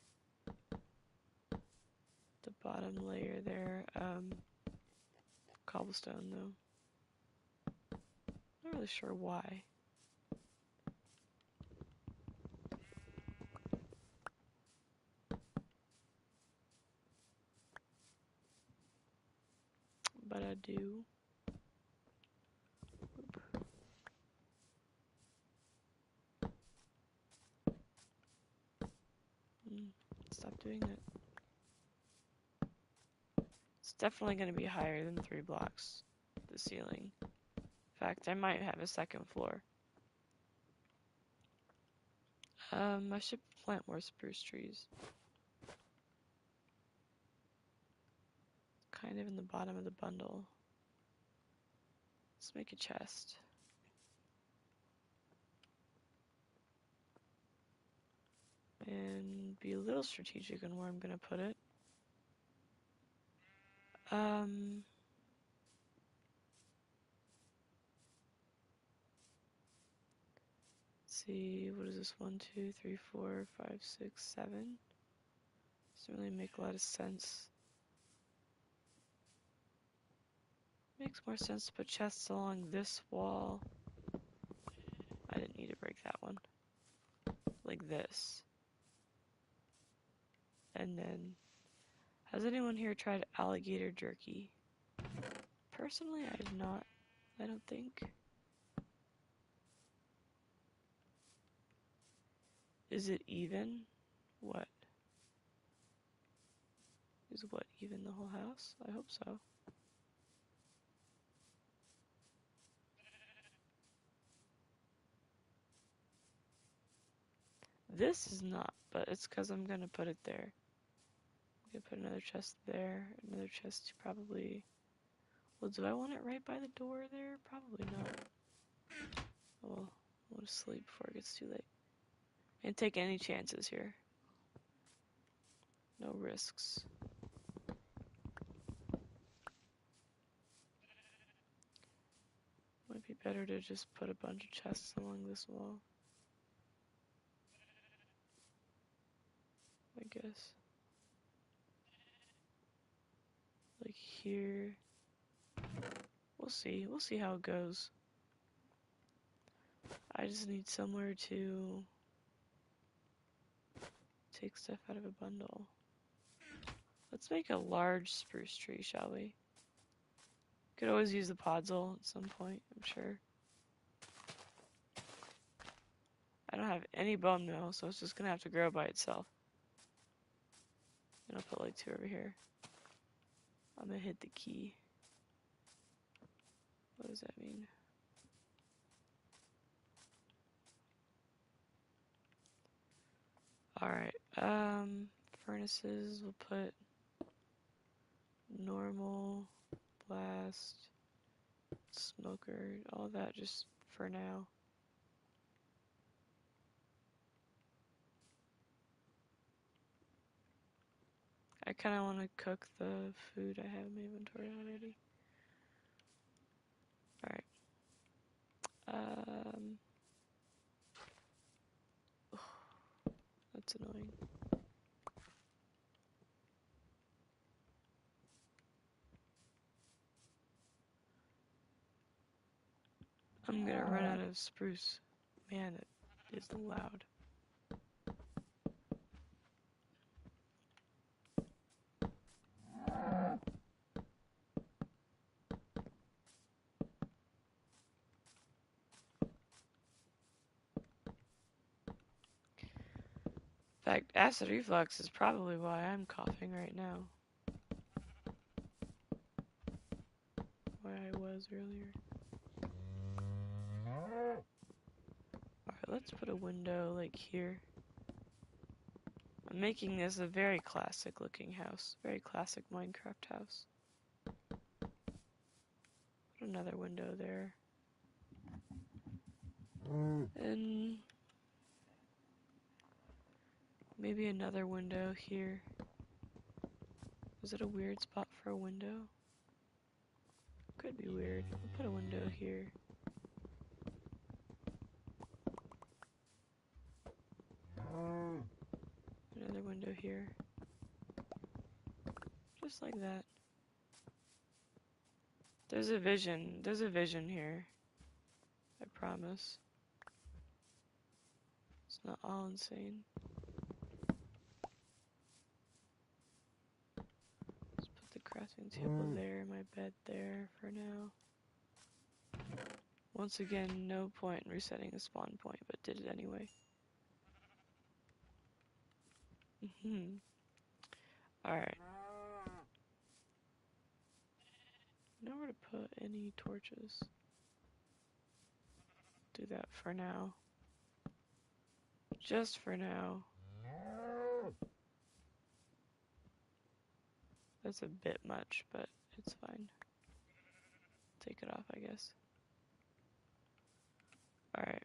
the bottom layer there cobblestone though. Not really sure why. But I do. Stop doing that. It's definitely going to be higher than 3 blocks, the ceiling. In fact, I might have a second floor. I should plant more spruce trees. kind of in the bottom of the bundle. Let's make a chest. And be a little strategic on where I'm gonna put it. Let's see, what is this? 1, 2, 3, 4, 5, 6, 7. Doesn't really make a lot of sense. Makes more sense to put chests along this wall. I didn't need to break that one. Like this. And then, has anyone here tried alligator jerky? Personally, I have not. I don't think. Is it even? What? Is what even the whole house? I hope so. This is not, but it's because I'm gonna put it there. I'm gonna put another chest there, another chest probably. Well, do I want it right by the door there? Probably not. Well, I want to sleep before it gets too late. Can't take any chances here. No risks. Might be better to just put a bunch of chests along this wall. I guess. Like here. We'll see. We'll see how it goes. I just need somewhere to take stuff out of a bundle. Let's make a large spruce tree, shall we? Could always use the podzol at some point, I'm sure. I don't have any bone meal, so it's just gonna have to grow by itself. And I'll put like 2 over here. I'm gonna hit the key. What does that mean? Alright, furnaces, we'll put normal, blast, smoker, all that just for now. I kind of want to cook the food I have in my inventory already. Alright. That's annoying. I'm gonna run out of spruce. Man, it is loud. In fact, acid reflux is probably why I'm coughing right now. Where I was earlier. Alright, let's put a window like here. I'm making this a very classic looking house. Very classic Minecraft house. Put another window there. And maybe another window here. Is it a weird spot for a window? Could be weird. I'll put a window here. Another window here. Just like that. There's a vision here. I promise. It's not all insane. Let's put the crafting table there, my bed there for now. Once again, no point in resetting the spawn point, but did it anyway. Alright. Nowhere to put any torches. Do that for now. Just for now. That's a bit much, but it's fine. Take it off, I guess. Alright.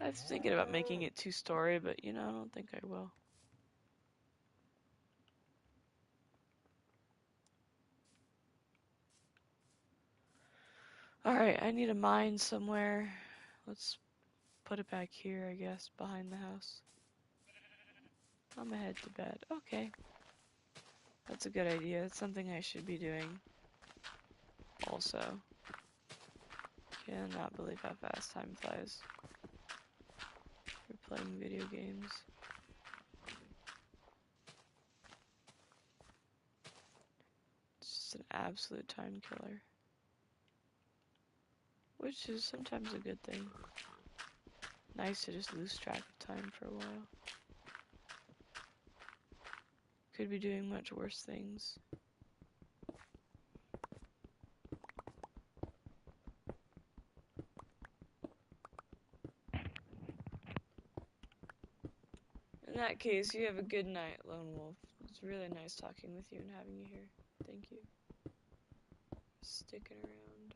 I was thinking about making it 2-story, but you know, I don't think I will. Alright, I need a mine somewhere. Let's put it back here, I guess, behind the house. I'm gonna head to bed. Okay. That's a good idea. It's something I should be doing. Also. Cannot believe how fast time flies. We're playing video games. It's just an absolute time killer. Which is sometimes a good thing. Nice to just lose track of time for a while. Could be doing much worse things. In that case, you have a good night, Lone Wolf. It's really nice talking with you and having you here. Thank you. Sticking around.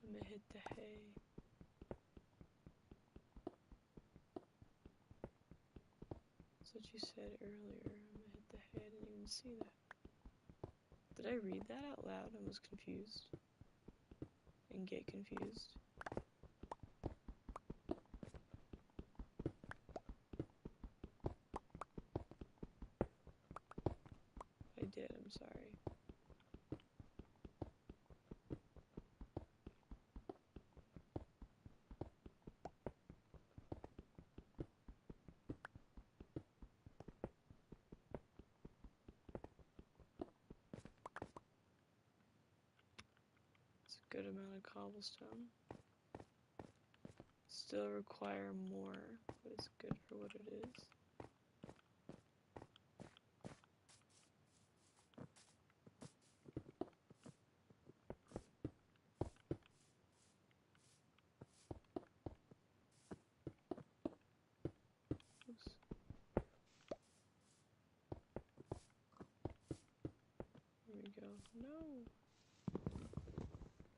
I'm gonna hit the hay. That's what you said earlier. I'm gonna hit the hay. I didn't even see that. Did I read that out loud? I was confused. And get confused. I did, I'm sorry. It's a good amount of cobblestone. Still require more, but it's good for what it is. Oops. There we go. No!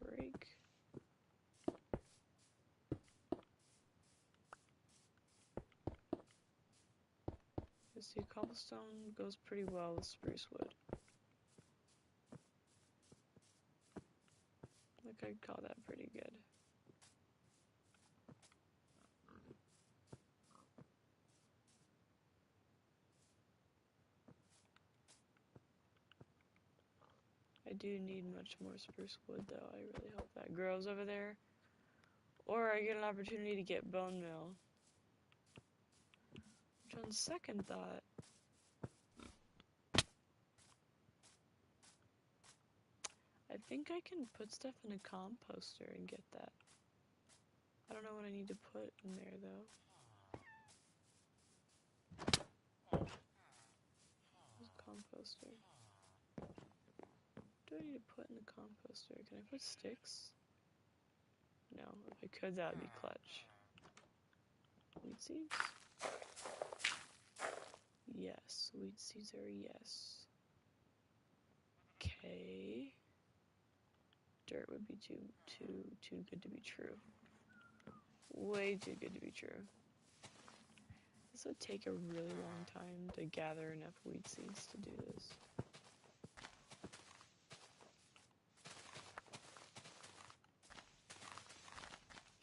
Break. You see, cobblestone goes pretty well with spruce wood. Like, I'd call that pretty good. I do need much more spruce wood, though. I really hope that grows over there. Or I get an opportunity to get bone meal. Which, on second thought, I think I can put stuff in a composter and get that. I don't know what I need to put in there, though. Where's a composter? What do I need to put in the composter? Can I put sticks? No, if I could, that would be clutch. Wheat seeds? Yes, wheat seeds are yes. Okay. Dirt would be too good to be true. Way too good to be true. This would take a really long time to gather enough wheat seeds to do this.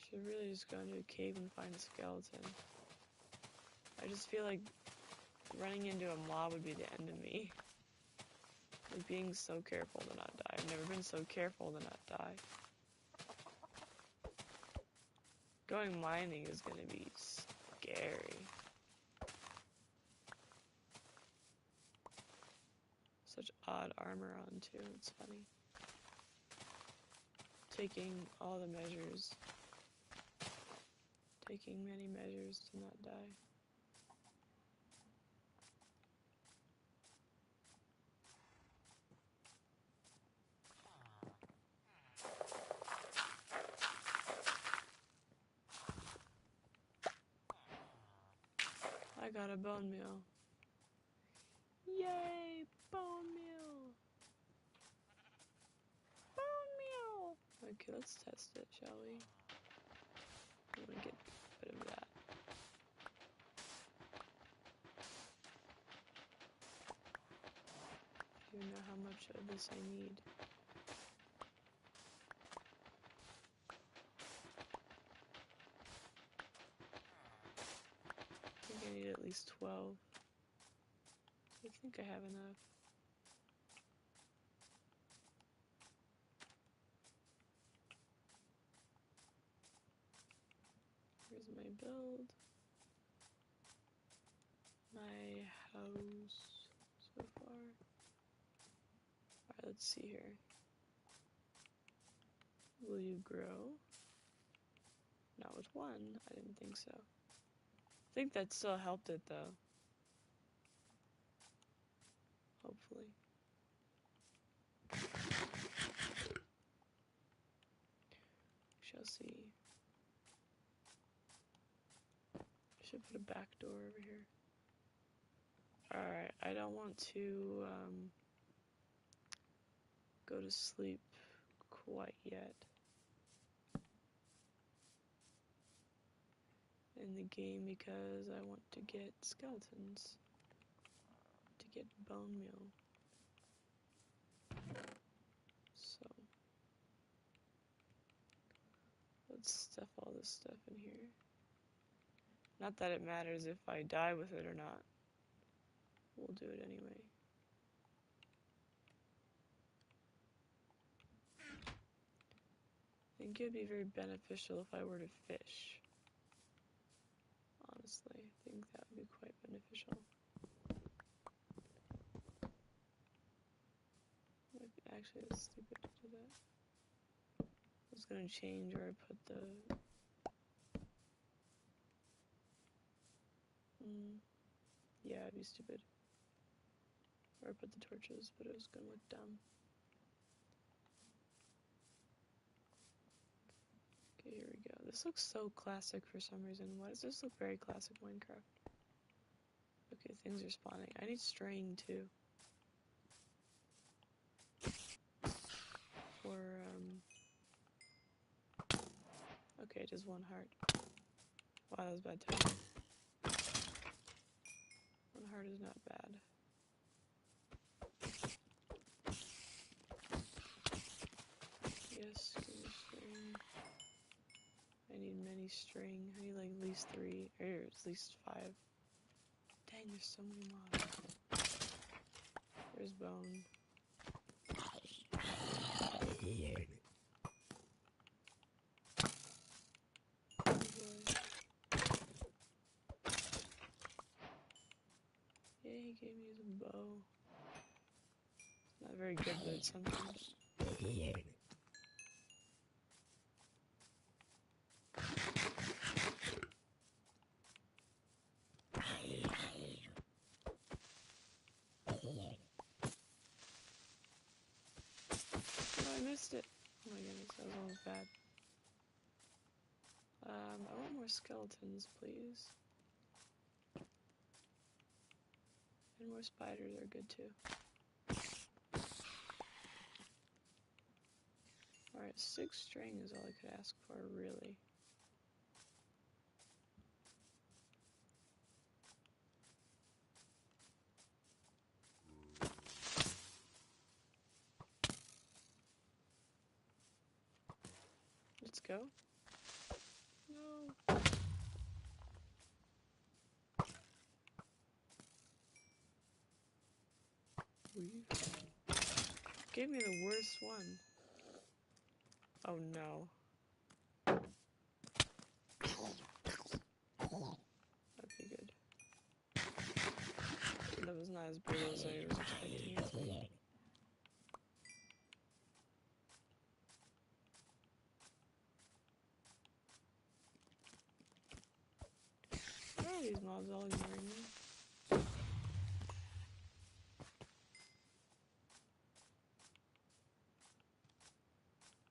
Should really just go into a cave and find a skeleton. I just feel like running into a mob would be the end of me. Like being so careful to not die. I've never been so careful to not die. Going mining is gonna be scary. Such odd armor on too, it's funny. Taking all the measures. Taking many measures to not die. got a bone meal. Yay! Bone meal! Bone meal! Okay, let's test it, shall we? I want to get a bit of that. I don't even know how much of this I need. I think I need at least 12. I think I have enough. Here's my build. My house so far. Alright, let's see here. Will you grow? Not with one. I didn't think so. I think that still helped it though. Hopefully. Shall see. Should put a back door over here. Alright, I don't want to go to sleep quite yet in the game because I want to get skeletons to get bone meal. So let's stuff all this stuff in here. Not that it matters if I die with it or not. We'll do it anyway. I think it would be very beneficial if I were to fish. Honestly, I think that would be quite beneficial. Actually, it's stupid to do that. I was gonna change where I put the... yeah, it'd be stupid. Where I put the torches, but it was gonna look dumb. Okay, here we go. This looks so classic for some reason. Why does this look very classic Minecraft? Okay, things are spawning. I need string too. For, okay, it is 1 heart. Wow, that was bad timing. 1 heart is not bad. Yes, give me string. I need many string. I need like at least 3, or at least 5. Dang, there's so many mobs. There's bone. Oh boy. Yeah, he gave me his bow. It's not very good, but it's something. Oh, I missed it. Oh my goodness, that was almost bad. I want more skeletons, please. And more spiders are good too. Alright, 6 string is all I could ask for, really. Let's go. No. Gave me the worst one. Oh no. That'd be good. That was not as brutal as I was expecting it to be. Why are these mobs all ignoring me?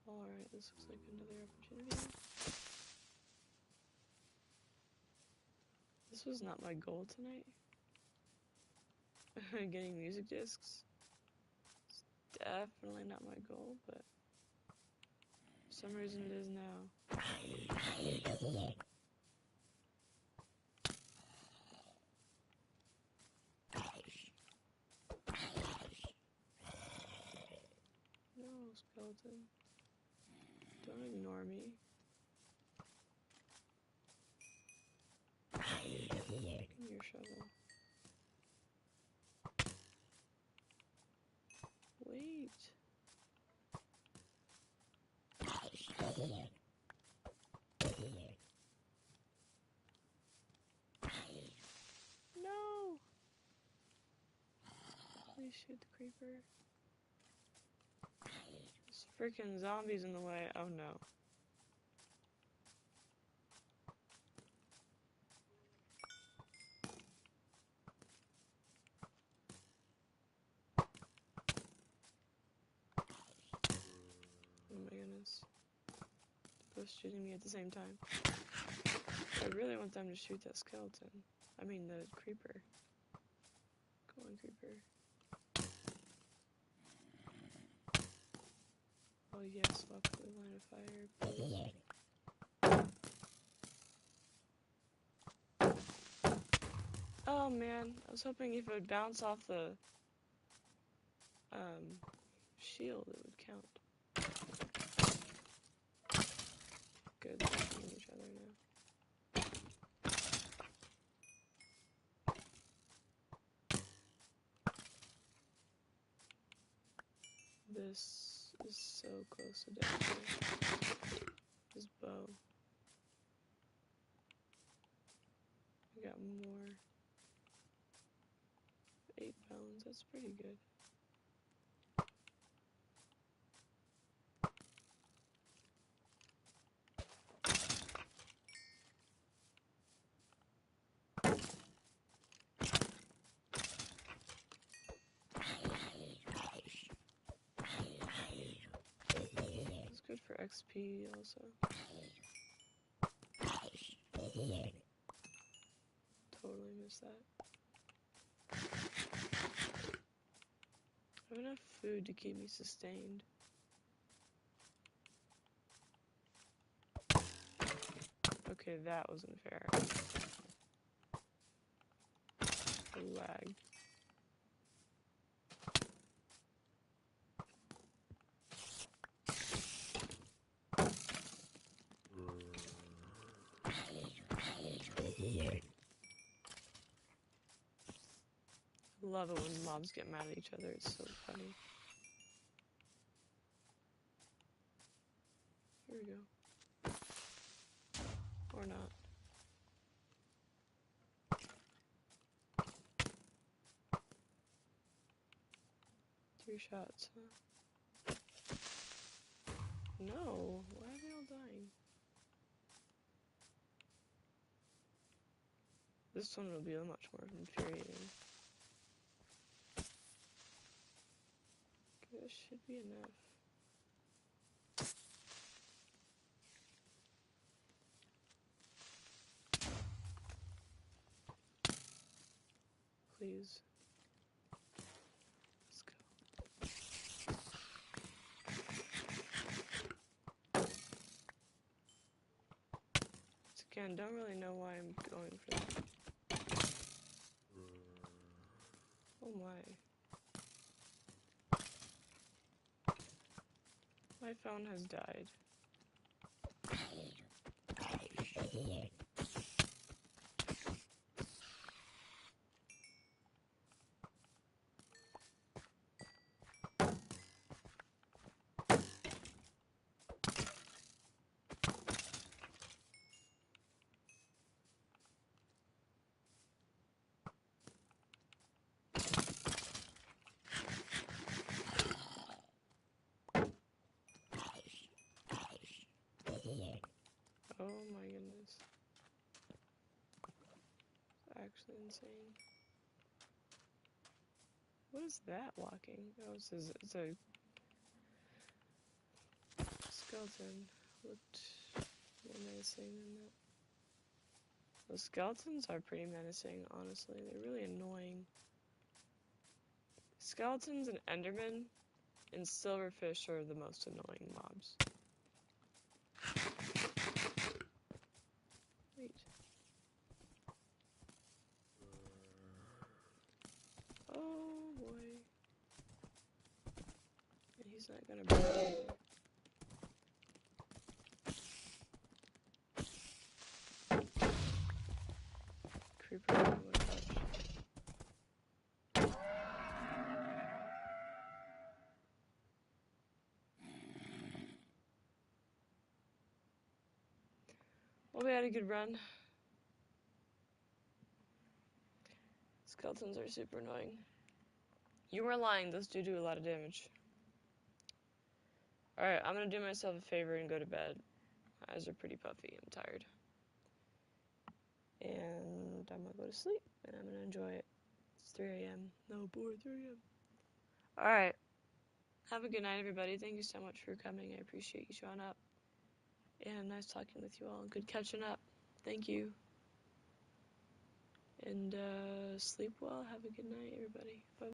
Alright, this looks like another opportunity. This was not my goal tonight. Getting music discs. It's definitely not my goal, but for some reason it is now. No, skeleton. Don't ignore me. Give me your shovel. Wait. No! Please shoot the creeper. There's freaking zombies in the way. Oh no. Oh my goodness. They're both shooting me at the same time. I really want them to shoot that skeleton. I mean the creeper. Go on, creeper. Oh yes, walk through the line of fire, please. Oh man, I was hoping if it would bounce off the shield it would count. Good, they're shooting each other now. This is so close to death. His bow. I got more. 8 bones, that's pretty good. It's good for XP also. Totally missed that. I have enough food to keep me sustained. Okay, that wasn't fair. I lagged. I love it when mobs get mad at each other, it's so funny. Here we go. Or not. Three shots, huh? No, why are they all dying? This one will be much more infuriating. Okay, this should be enough. Please. Let's go. Once again, don't really know why I'm going for that. Oh my. My phone has died. Oh my goodness. It's actually insane. What is that walking? Oh, it's a skeleton. Looked more menacing than that. The skeletons are pretty menacing, honestly. They're really annoying. Skeletons and Endermen and silverfish are the most annoying mobs. Wait. Oh boy. He's not gonna burn me. Creeper, oh my gosh. Well, we had a good run. Skeletons are super annoying. You were lying, those do a lot of damage. Alright, I'm gonna do myself a favor and go to bed. My eyes are pretty puffy, I'm tired. And I'm gonna go to sleep, and I'm gonna enjoy it. It's 3 a.m. No, boy, 3 a.m. Alright, have a good night, everybody. Thank you so much for coming. I appreciate you showing up. And nice talking with you all. Good catching up. Thank you. And sleep well. Have a good night, everybody. Bye.